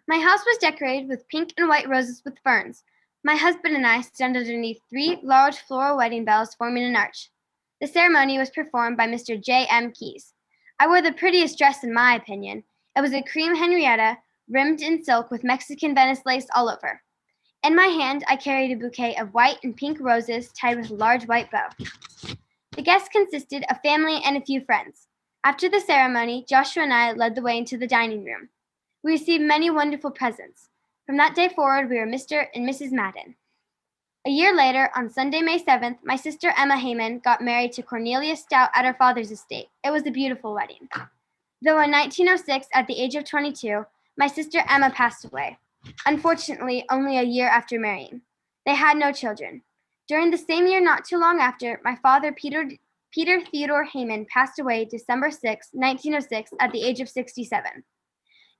My house was decorated with pink and white roses with ferns. My husband and I stood underneath 3 large floral wedding bells forming an arch. The ceremony was performed by Mr. J. M. Keyes. I wore the prettiest dress in my opinion. It was a cream Henrietta, rimmed in silk with Mexican Venice lace all over. In my hand, I carried a bouquet of white and pink roses tied with a large white bow. The guests consisted of family and a few friends. After the ceremony, Joshua and I led the way into the dining room. We received many wonderful presents. From that day forward, we were Mr. and Mrs. Madden. A year later, on Sunday, May 7th, my sister Emma Heyman got married to Cornelius Stout at her father's estate. It was a beautiful wedding. Though in 1906, at the age of 22, my sister Emma passed away. Unfortunately, only a year after marrying. They had no children. During the same year, not too long after, my father, Peter Theodore Heyman, passed away December 6, 1906, at the age of 67.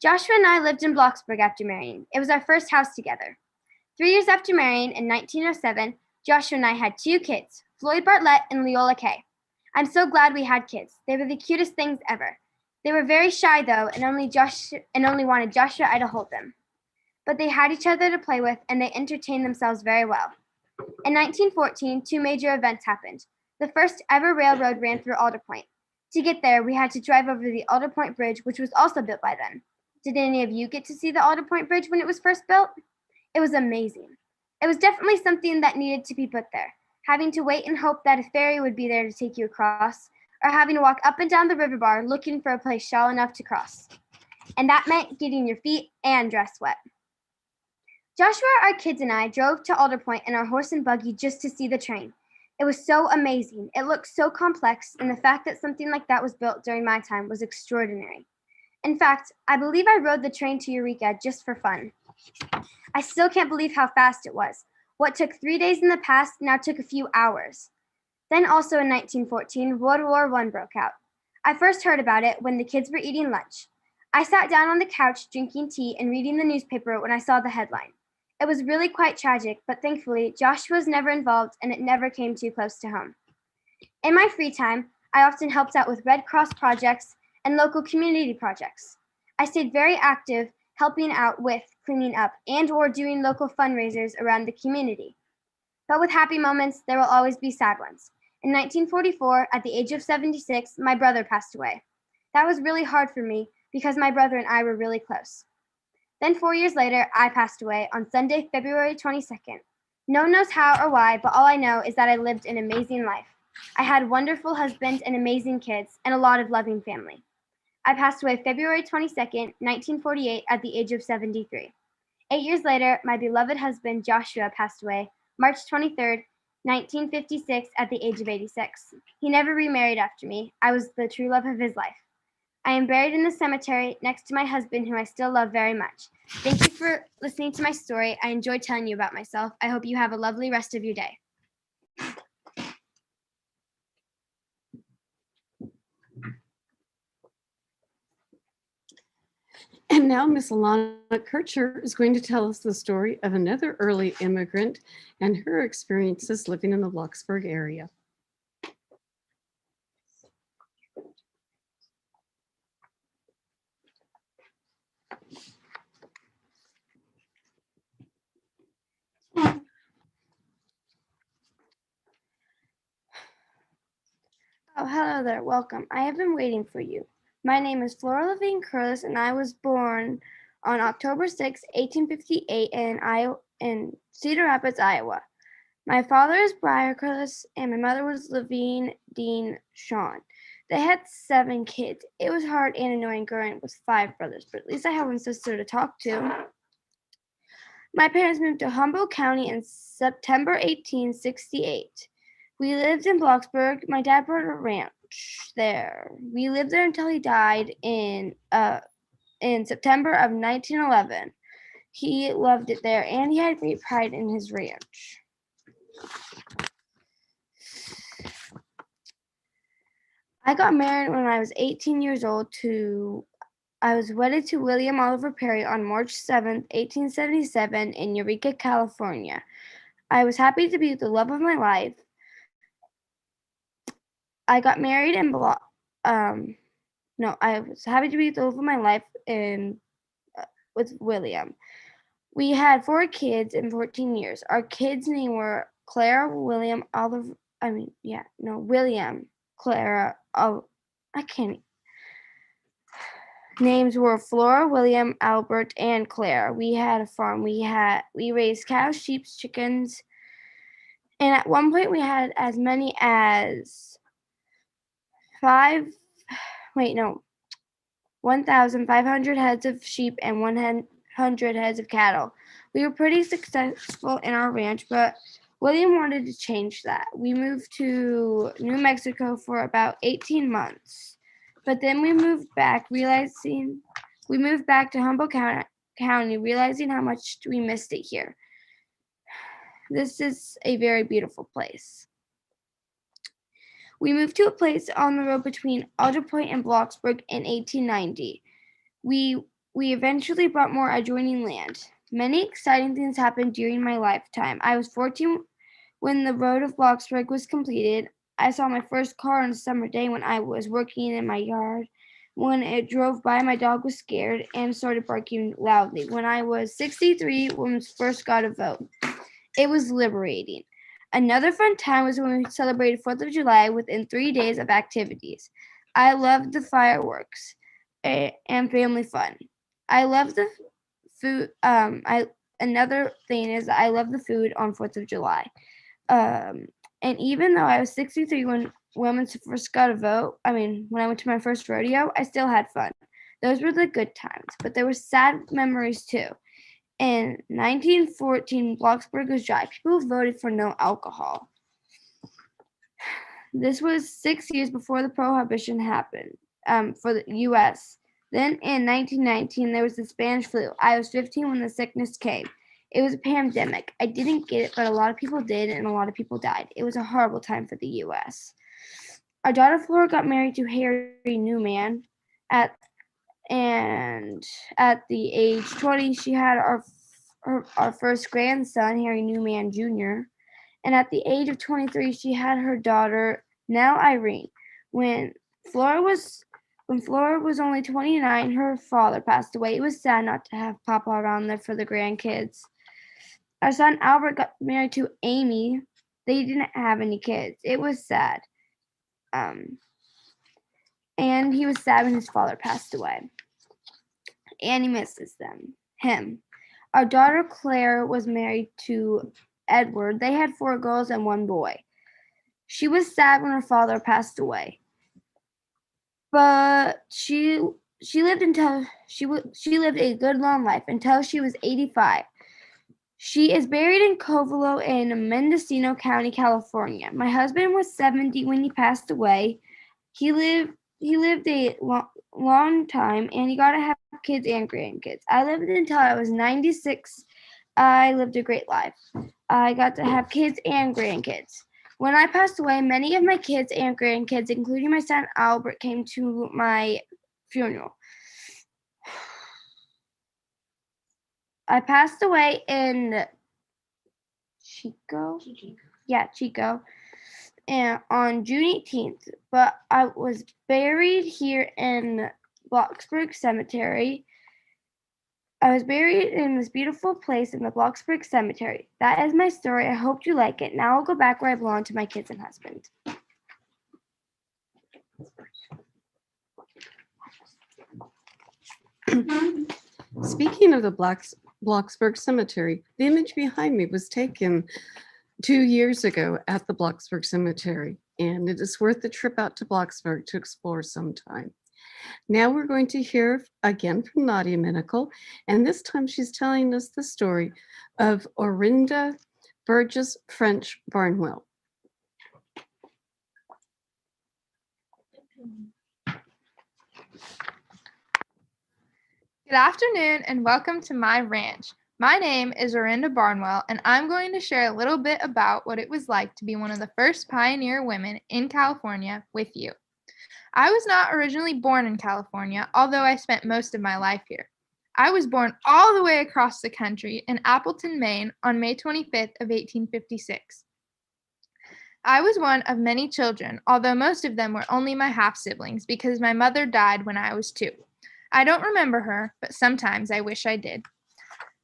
Joshua and I lived in Bloxburg after marrying. It was our first house together. 3 years after marrying, in 1907, Joshua and I had 2 kids, Floyd Bartlett and Leola Kay. I'm so glad we had kids. They were the cutest things ever. They were very shy, though, and only wanted Joshua and I to hold them. But they had each other to play with, and they entertained themselves very well. In 1914, 2 major events happened. The first ever railroad ran through Alder Point. To get there, we had to drive over the Alder Point Bridge, which was also built by then. Did any of you get to see the Alder Point Bridge when it was first built? It was amazing. It was definitely something that needed to be put there. Having to wait and hope that a ferry would be there to take you across, or having to walk up and down the river bar looking for a place shallow enough to cross. And that meant getting your feet and dress wet. Joshua, our kids, and I drove to Alder Point in our horse and buggy just to see the train. It was so amazing. It looked so complex, and the fact that something like that was built during my time was extraordinary. In fact, I believe I rode the train to Eureka just for fun. I still can't believe how fast it was. What took 3 days in the past now took a few hours. Then also in 1914, World War I broke out. I first heard about it when the kids were eating lunch. I sat down on the couch drinking tea and reading the newspaper when I saw the headline. It was really quite tragic, but thankfully, Joshua was never involved and it never came too close to home. In my free time, I often helped out with Red Cross projects and local community projects. I stayed very active, helping out with cleaning up and or doing local fundraisers around the community. But with happy moments, there will always be sad ones. In 1944, at the age of 76, my brother passed away. That was really hard for me because my brother and I were really close. Then 4 years later, I passed away on Sunday, February 22nd. No one knows how or why, but all I know is that I lived an amazing life. I had a wonderful husband and amazing kids and a lot of loving family. I passed away February 22nd, 1948 at the age of 73. 8 years later, my beloved husband Joshua passed away March 23rd, 1956 at the age of 86. He never remarried after me. I was the true love of his life. I am buried in the cemetery next to my husband, whom I still love very much. Thank you for listening to my story. I enjoyed telling you about myself. I hope you have a lovely rest of your day. And now Miss Alana Kircher is going to tell us the story of another early immigrant and her experiences living in the Blocksburg area. Oh, hello there. Welcome. I have been waiting for you. My name is Flora Levine Curtis, and I was born on October 6, 1858 in Cedar Rapids, Iowa. My father is Briar Curtis, and my mother was Levine Dean Shawn. They had 7 kids. It was hard and annoying growing up with 5 brothers, but at least I have one sister to talk to. My parents moved to Humboldt County in September 1868. We lived in Blocksburg. My dad bought a ranch there. We lived there until he died in September of 1911. He loved it there, and he had great pride in his ranch. I got married when I was 18 years old I was wedded to William Oliver Perry on March 7th, 1877 in Eureka, California. I was happy to be with the love of my life. I got married in I was happy to be with the love of my life with William. We had 4 kids in 14 years. Our kids' names were William, Clara. Names were Flora, William, Albert, and Claire. We had a farm. We raised cows, sheep, chickens, and at one point we had as many as 1,500 heads of sheep and 100 heads of cattle. We were pretty successful in our ranch, but William wanted to change that. We moved to New Mexico for about 18 months, but then we moved back to Humboldt County, realizing how much we missed it here. This is a very beautiful place. We moved to a place on the road between Alder Point and Blocksburg in 1890. We eventually bought more adjoining land. Many exciting things happened during my lifetime. I was 14 when the road of Blocksburg was completed. I saw my first car on a summer day when I was working in my yard. When it drove by, my dog was scared and started barking loudly. When I was 63, women first got a vote. It was liberating. Another fun time was when we celebrated 4th of July within 3 days of activities. I loved the fireworks and family fun. I love the food. Another thing is I love the food on 4th of July. And even though I was 63 when women first got a vote, when I went to my first rodeo, I still had fun. Those were the good times, but there were sad memories too. In 1914, Blocksburg was dry. People voted for no alcohol. This was 6 years before the prohibition happened for the U.S. Then in 1919, there was the Spanish flu. I was 15 when the sickness came. It was a pandemic. I didn't get it, but a lot of people did, and a lot of people died. It was a horrible time for the U.S. Our daughter Flora got married to Harry Newman and at the age 20, she had our first grandson, Harry Newman Jr. And at the age of 23, she had her daughter, now Irene. When Flora was only 29, her father passed away. It was sad not to have Papa around there for the grandkids. Our son Albert got married to Amy. They didn't have any kids. It was sad. And he was sad when his father passed away. And he misses him. Our daughter Claire was married to Edward. They had 4 girls and 1 boy. She was sad when her father passed away, but she lived a good long life until she was 85. She is buried in Covelo in Mendocino County, California. My husband was 70 when he passed away. He lived a long time, and he got to have kids and grandkids. I lived until I was 96. I lived a great life. I got to have kids and grandkids. When I passed away, many of my kids and grandkids, including my son Albert, came to my funeral. I passed away in Chico, and on June 18th, but I was buried here in Blocksburg Cemetery. I was buried in this beautiful place in the Blocksburg Cemetery. That is my story. I hope you like it. Now I'll go back where I belong to my kids and husband. Speaking of the Blocksburg Cemetery, the image behind me was taken 2 years ago at the Blocksburg Cemetery, and it is worth the trip out to Blocksburg to explore sometime. Now we're going to hear again from Nadia Minical, and this time she's telling us the story of Orinda Burgess French Barnwell. Good afternoon and welcome to my ranch. My name is Orinda Barnwell, and I'm going to share a little bit about what it was like to be one of the first pioneer women in California with you. I was not originally born in California, although I spent most of my life here. I was born all the way across the country in Appleton, Maine on May 25th of 1856. I was one of many children, although most of them were only my half-siblings because my mother died when I was 2. I don't remember her, but sometimes I wish I did.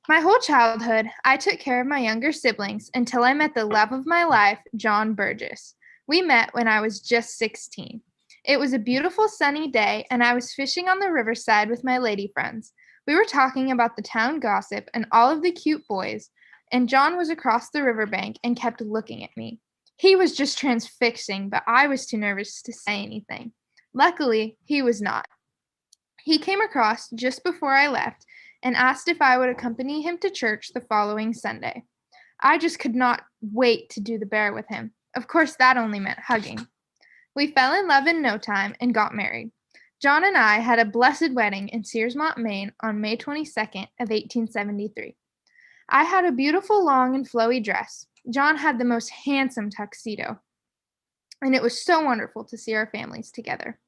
My whole childhood, I took care of my younger siblings until I met the love of my life, John Burgess. We met when I was just 16. It was a beautiful sunny day, and I was fishing on the riverside with my lady friends. We were talking about the town gossip and all of the cute boys, and John was across the riverbank and kept looking at me. He was just transfixing, but I was too nervous to say anything. Luckily, he was not. He came across just before I left and asked if I would accompany him to church the following Sunday. I just could not wait to do the bear with him. Of course, that only meant hugging. We fell in love in no time and got married. John and I had a blessed wedding in Searsmont, Maine on May 22nd of 1873. I had a beautiful long and flowy dress. John had the most handsome tuxedo, and it was so wonderful to see our families together.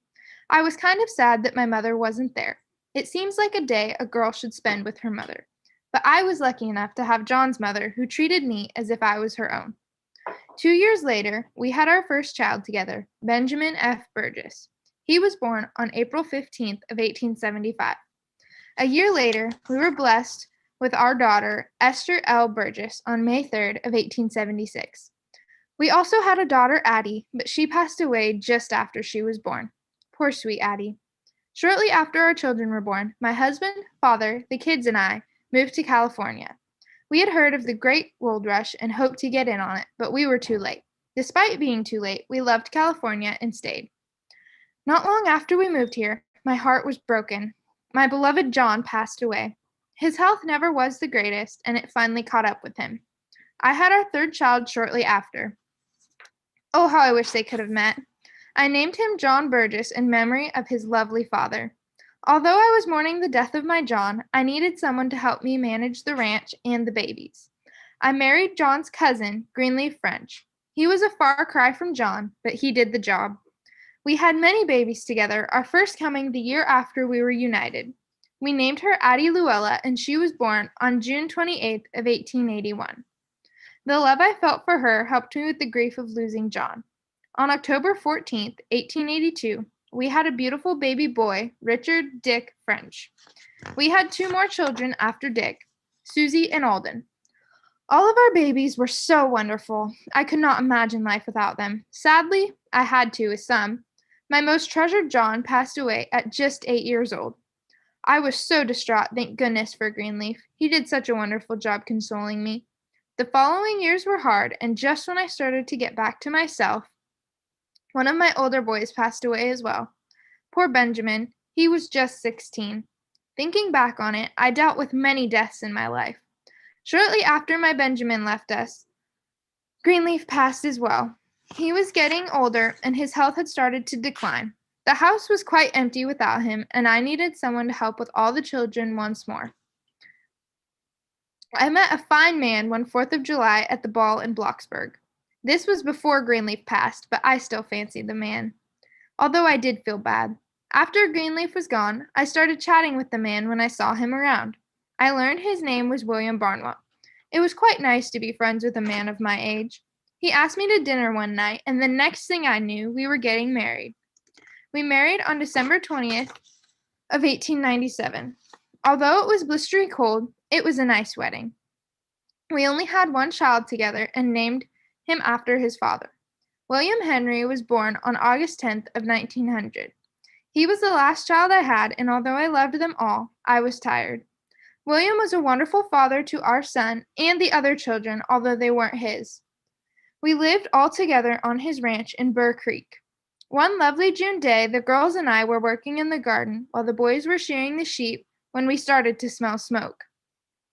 I was kind of sad that my mother wasn't there. It seems like a day a girl should spend with her mother, but I was lucky enough to have John's mother, who treated me as if I was her own. 2 years later, we had our first child together, Benjamin F. Burgess. He was born on April 15th of 1875. A year later, we were blessed with our daughter, Esther L. Burgess, on May 3rd of 1876. We also had a daughter, Addie, but she passed away just after she was born. Poor sweet Addie. Shortly after our children were born, my husband, father, the kids, and I moved to California. We had heard of the great gold rush and hoped to get in on it, but we were too late. Despite being too late, we loved California and stayed. Not long after we moved here, my heart was broken. My beloved John passed away. His health never was the greatest, and it finally caught up with him. I had our third child shortly after. Oh, how I wish they could have met. I named him John Burgess in memory of his lovely father. Although I was mourning the death of my John, I needed someone to help me manage the ranch and the babies. I married John's cousin, Greenleaf French. He was a far cry from John, but he did the job. We had many babies together, our first coming the year after we were united. We named her Addie Luella, and she was born on June 28th of 1881. The love I felt for her helped me with the grief of losing John. On October 14th, 1882, we had a beautiful baby boy, Richard Dick French. We had 2 more children after Dick, Susie and Alden. All of our babies were so wonderful. I could not imagine life without them. Sadly, I had to with some. My most treasured John passed away at just 8 years old. I was so distraught, thank goodness for Greenleaf. He did such a wonderful job consoling me. The following years were hard, and just when I started to get back to myself, one of my older boys passed away as well. Poor Benjamin, he was just 16. Thinking back on it, I dealt with many deaths in my life. Shortly after my Benjamin left us, Greenleaf passed as well. He was getting older, and his health had started to decline. The house was quite empty without him, and I needed someone to help with all the children once more. I met a fine man one 4th of July at the ball in Bloxburg. This was before Greenleaf passed, but I still fancied the man, although I did feel bad. After Greenleaf was gone, I started chatting with the man when I saw him around. I learned his name was William Barnwell. It was quite nice to be friends with a man of my age. He asked me to dinner one night, and the next thing I knew, we were getting married. We married on December 20th of 1897. Although it was blistery cold, it was a nice wedding. We only had one child together and named him after his father. William Henry was born on August 10th of 1900. He was the last child I had, and although I loved them all, I was tired. William was a wonderful father to our son and the other children, although they weren't his. We lived all together on his ranch in Burr Creek. One lovely June day, the girls and I were working in the garden while the boys were shearing the sheep when we started to smell smoke.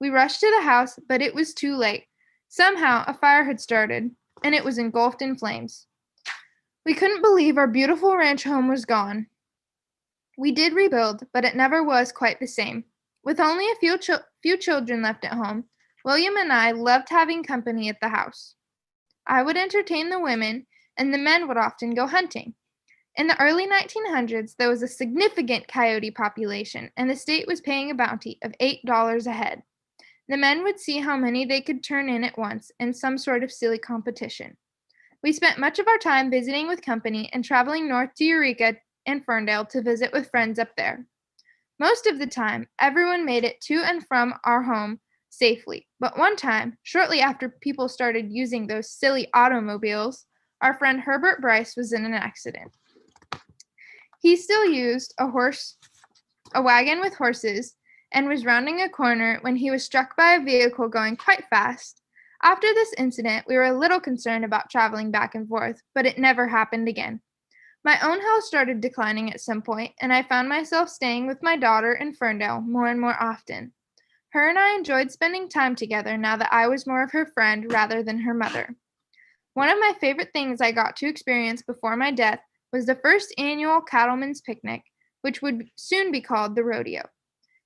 We rushed to the house, but it was too late. Somehow, a fire had started, and it was engulfed in flames. We couldn't believe our beautiful ranch home was gone. We did rebuild, but it never was quite the same. With only a few children left at home, William and I loved having company at the house. I would entertain the women, and the men would often go hunting. In the early 1900s, there was a significant coyote population, and the state was paying a bounty of $8 a head. The men would see how many they could turn in at once in some sort of silly competition. We spent much of our time visiting with company and traveling north to Eureka and Ferndale to visit with friends up there. Most of the time, everyone made it to and from our home safely, but one time, shortly after people started using those silly automobiles, our friend Herbert Bryce was in an accident. He still used a wagon with horses, and was rounding a corner when he was struck by a vehicle going quite fast. After this incident, we were a little concerned about traveling back and forth, but it never happened again. My own health started declining at some point, and I found myself staying with my daughter in Ferndale more and more often. Her and I enjoyed spending time together now that I was more of her friend rather than her mother. One of my favorite things I got to experience before my death was the first annual Cattlemen's Picnic, which would soon be called the rodeo.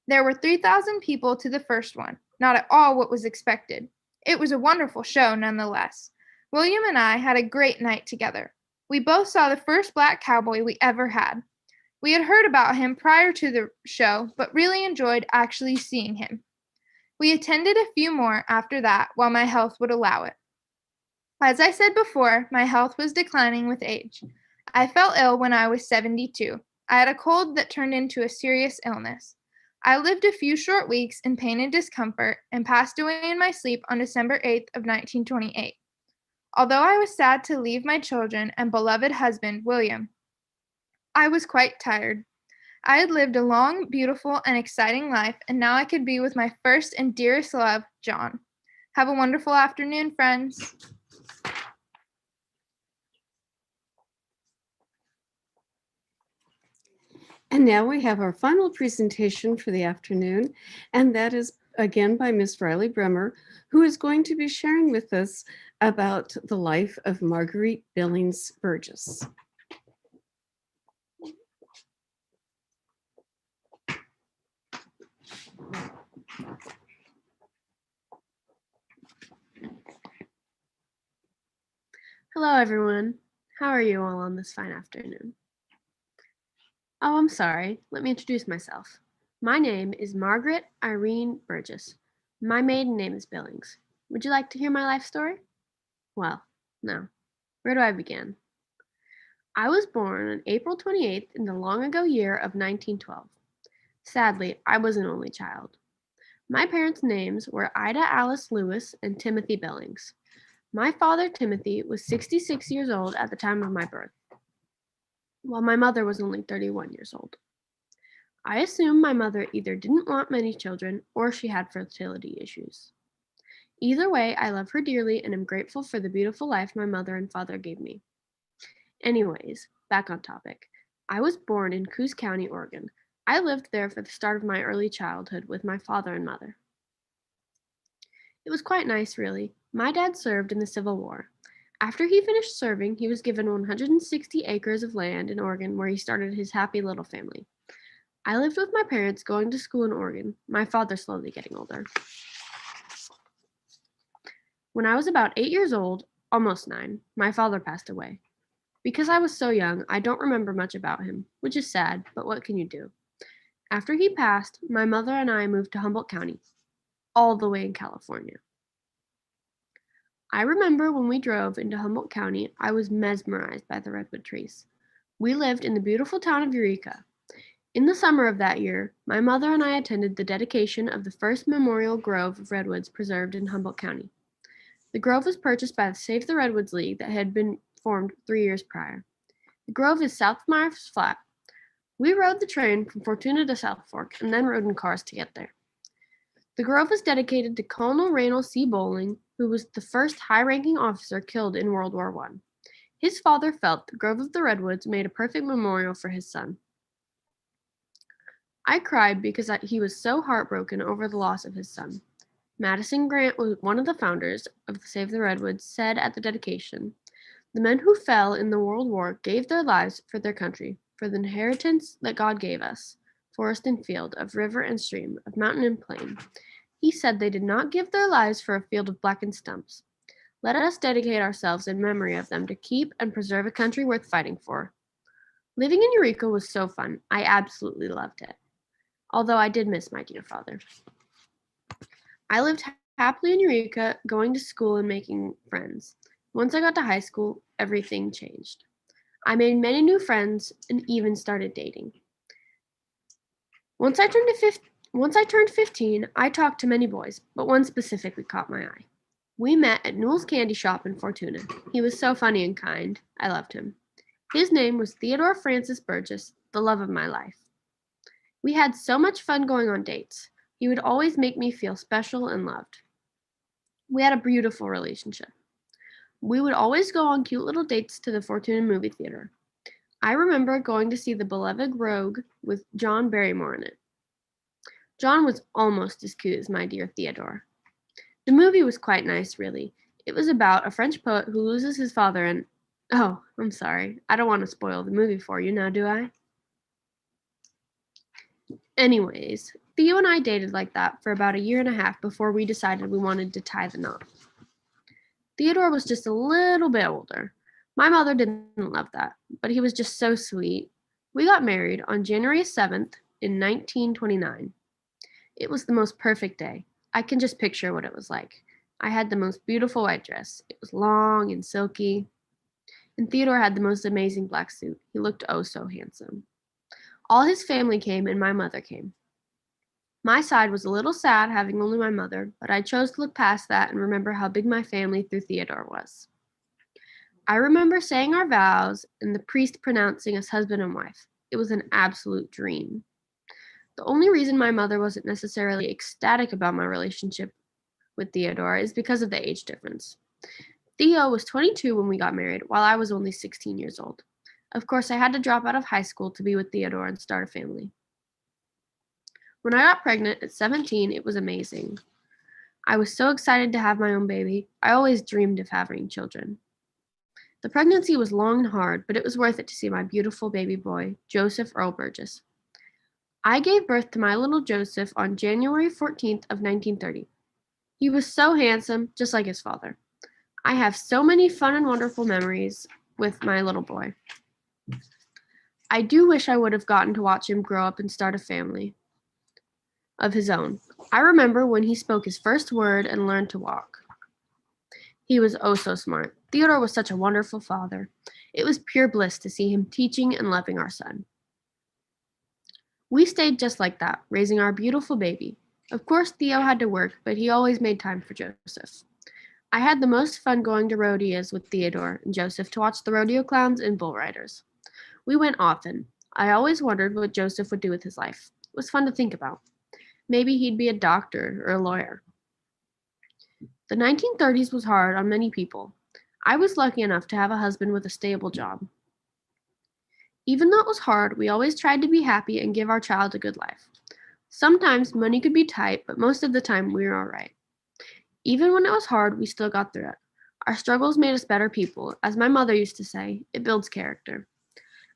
There were 3,000 people to the first one, not at all what was expected. It was a wonderful show nonetheless. William and I had a great night together. We both saw the first black cowboy we ever had. We had heard about him prior to the show, but really enjoyed actually seeing him. We attended a few more after that while my health would allow it. As I said before, my health was declining with age. I fell ill when I was 72. I had a cold that turned into a serious illness. I lived a few short weeks in pain and discomfort and passed away in my sleep on December 8th of 1928. Although I was sad to leave my children and beloved husband, William, I was quite tired. I had lived a long, beautiful, and exciting life, and now I could be with my first and dearest love, John. Have a wonderful afternoon, friends. And now we have our final presentation for the afternoon, and that is again by Ms. Riley Bremer, who is going to be sharing with us about the life of Marguerite Billings Burgess. Hello, everyone. How are you all on this fine afternoon? Oh, I'm sorry. Let me introduce myself. My name is Margaret Irene Burgess. My maiden name is Billings. Would you like to hear my life story? Well, no. Where do I begin? I was born on April 28th in the long ago year of 1912. Sadly, I was an only child. My parents' names were Ida Alice Lewis and Timothy Billings. My father, Timothy, was 66 years old at the time of my birth, while my mother was only 31 years old. I assume my mother either didn't want many children or she had fertility issues. Either way, I love her dearly and am grateful for the beautiful life my mother and father gave me. Anyways, back on topic. I was born in Coos County, Oregon. I lived there for the start of my early childhood with my father and mother. It was quite nice, really. My dad served in the Civil War. After he finished serving, he was given 160 acres of land in Oregon where he started his happy little family. I lived with my parents going to school in Oregon, my father slowly getting older. When I was about 8 years old, almost 9, my father passed away. Because I was so young, I don't remember much about him, which is sad, but what can you do? After he passed, my mother and I moved to Humboldt County, all the way in California. I remember when we drove into Humboldt County, I was mesmerized by the redwood trees. We lived in the beautiful town of Eureka. In the summer of that year, my mother and I attended the dedication of the first memorial grove of redwoods preserved in Humboldt County. The grove was purchased by the Save the Redwoods League that had been formed 3 years prior. The grove is south of Myers Flat. We rode the train from Fortuna to South Fork and then rode in cars to get there. The grove is dedicated to Colonel Reynold C. Bowling, who was the first high-ranking officer killed in World War I. His father felt the Grove of the Redwoods made a perfect memorial for his son. I cried because he was so heartbroken over the loss of his son. Madison Grant, was one of the founders of Save the Redwoods, said at the dedication, "The men who fell in the World War gave their lives for their country, for the inheritance that God gave us, forest and field, of river and stream, of mountain and plain. He said they did not give their lives for a field of blackened stumps. Let us dedicate ourselves in memory of them to keep and preserve a country worth fighting for." Living in Eureka was so fun. I absolutely loved it. Although I did miss my dear father. I lived happily in Eureka, going to school and making friends. Once I got to high school, everything changed. I made many new friends and even started dating. Once I turned 15, I talked to many boys, but one specifically caught my eye. We met at Newell's Candy Shop in Fortuna. He was so funny and kind. I loved him. His name was Theodore Francis Burgess, the love of my life. We had so much fun going on dates. He would always make me feel special and loved. We had a beautiful relationship. We would always go on cute little dates to the Fortuna movie theater. I remember going to see The Beloved Rogue with John Barrymore in it. John was almost as cute as my dear Theodore. The movie was quite nice, really. It was about a French poet who loses his father and... Oh, I'm sorry. I don't want to spoil the movie for you now, do I? Anyways, Theo and I dated like that for about a year and a half before we decided we wanted to tie the knot. Theodore was just a little bit older. My mother didn't love that, but he was just so sweet. We got married on January 7th in 1929. It was the most perfect day. I can just picture what it was like. I had the most beautiful white dress. It was long and silky. And Theodore had the most amazing black suit. He looked oh so handsome. All his family came and my mother came. My side was a little sad having only my mother, but I chose to look past that and remember how big my family through Theodore was. I remember saying our vows and the priest pronouncing us husband and wife. It was an absolute dream. The only reason my mother wasn't necessarily ecstatic about my relationship with Theodore is because of the age difference. Theo was 22 when we got married, while I was only 16 years old. Of course, I had to drop out of high school to be with Theodore and start a family. When I got pregnant at 17, it was amazing. I was so excited to have my own baby. I always dreamed of having children. The pregnancy was long and hard, but it was worth it to see my beautiful baby boy, Joseph Earl Burgess. I gave birth to my little Joseph on January 14th of 1930. He was so handsome, just like his father. I have so many fun and wonderful memories with my little boy. I do wish I would have gotten to watch him grow up and start a family of his own. I remember when he spoke his first word and learned to walk. He was oh so smart. Theodore was such a wonderful father. It was pure bliss to see him teaching and loving our son. We stayed just like that, raising our beautiful baby. Of course, Theo had to work, but he always made time for Joseph. I had the most fun going to rodeos with Theodore and Joseph to watch the rodeo clowns and bull riders. We went often. I always wondered what Joseph would do with his life. It was fun to think about. Maybe he'd be a doctor or a lawyer. The 1930s was hard on many people. I was lucky enough to have a husband with a stable job. Even though it was hard, we always tried to be happy and give our child a good life. Sometimes money could be tight, but most of the time we were all right. Even when it was hard, we still got through it. Our struggles made us better people. As my mother used to say, it builds character.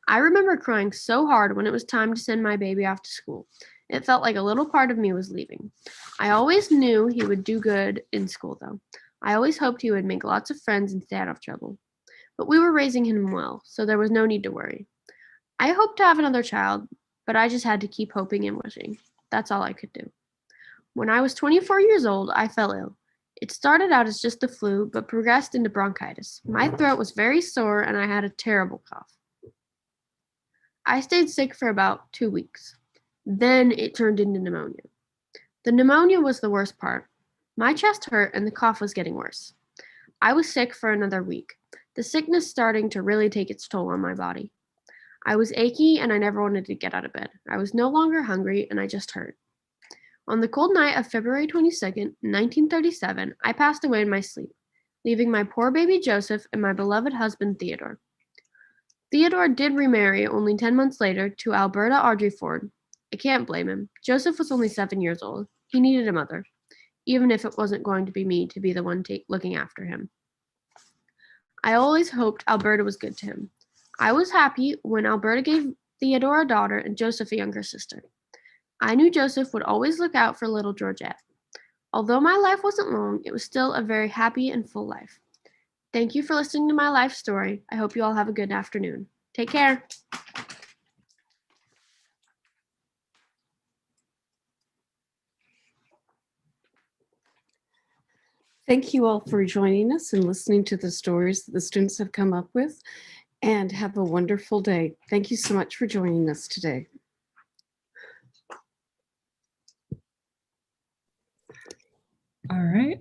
I remember crying so hard when it was time to send my baby off to school. It felt like a little part of me was leaving. I always knew he would do good in school, though. I always hoped he would make lots of friends and stay out of trouble. But we were raising him well, so there was no need to worry. I hoped to have another child, but I just had to keep hoping and wishing. That's all I could do. When I was 24 years old, I fell ill. It started out as just the flu, but progressed into bronchitis. My throat was very sore and I had a terrible cough. I stayed sick for about 2 weeks. Then it turned into pneumonia. The pneumonia was the worst part. My chest hurt and the cough was getting worse. I was sick for another week, the sickness starting to really take its toll on my body. I was achy and I never wanted to get out of bed. I was no longer hungry and I just hurt. On the cold night of February 22nd, 1937, I passed away in my sleep, leaving my poor baby Joseph and my beloved husband Theodore. Theodore did remarry only 10 months later to Alberta Audrey Ford. I can't blame him. Joseph was only 7 years old. He needed a mother, even if it wasn't going to be me to be the one looking after him. I always hoped Alberta was good to him. I was happy when Alberta gave Theodore a daughter and Joseph a younger sister. I knew Joseph would always look out for little Georgette. Although my life wasn't long, it was still a very happy and full life. Thank you for listening to my life story. I hope you all have a good afternoon. Take care. Thank you all for joining us and listening to the stories that the students have come up with, and have a wonderful day. Thank you so much for joining us today. All right.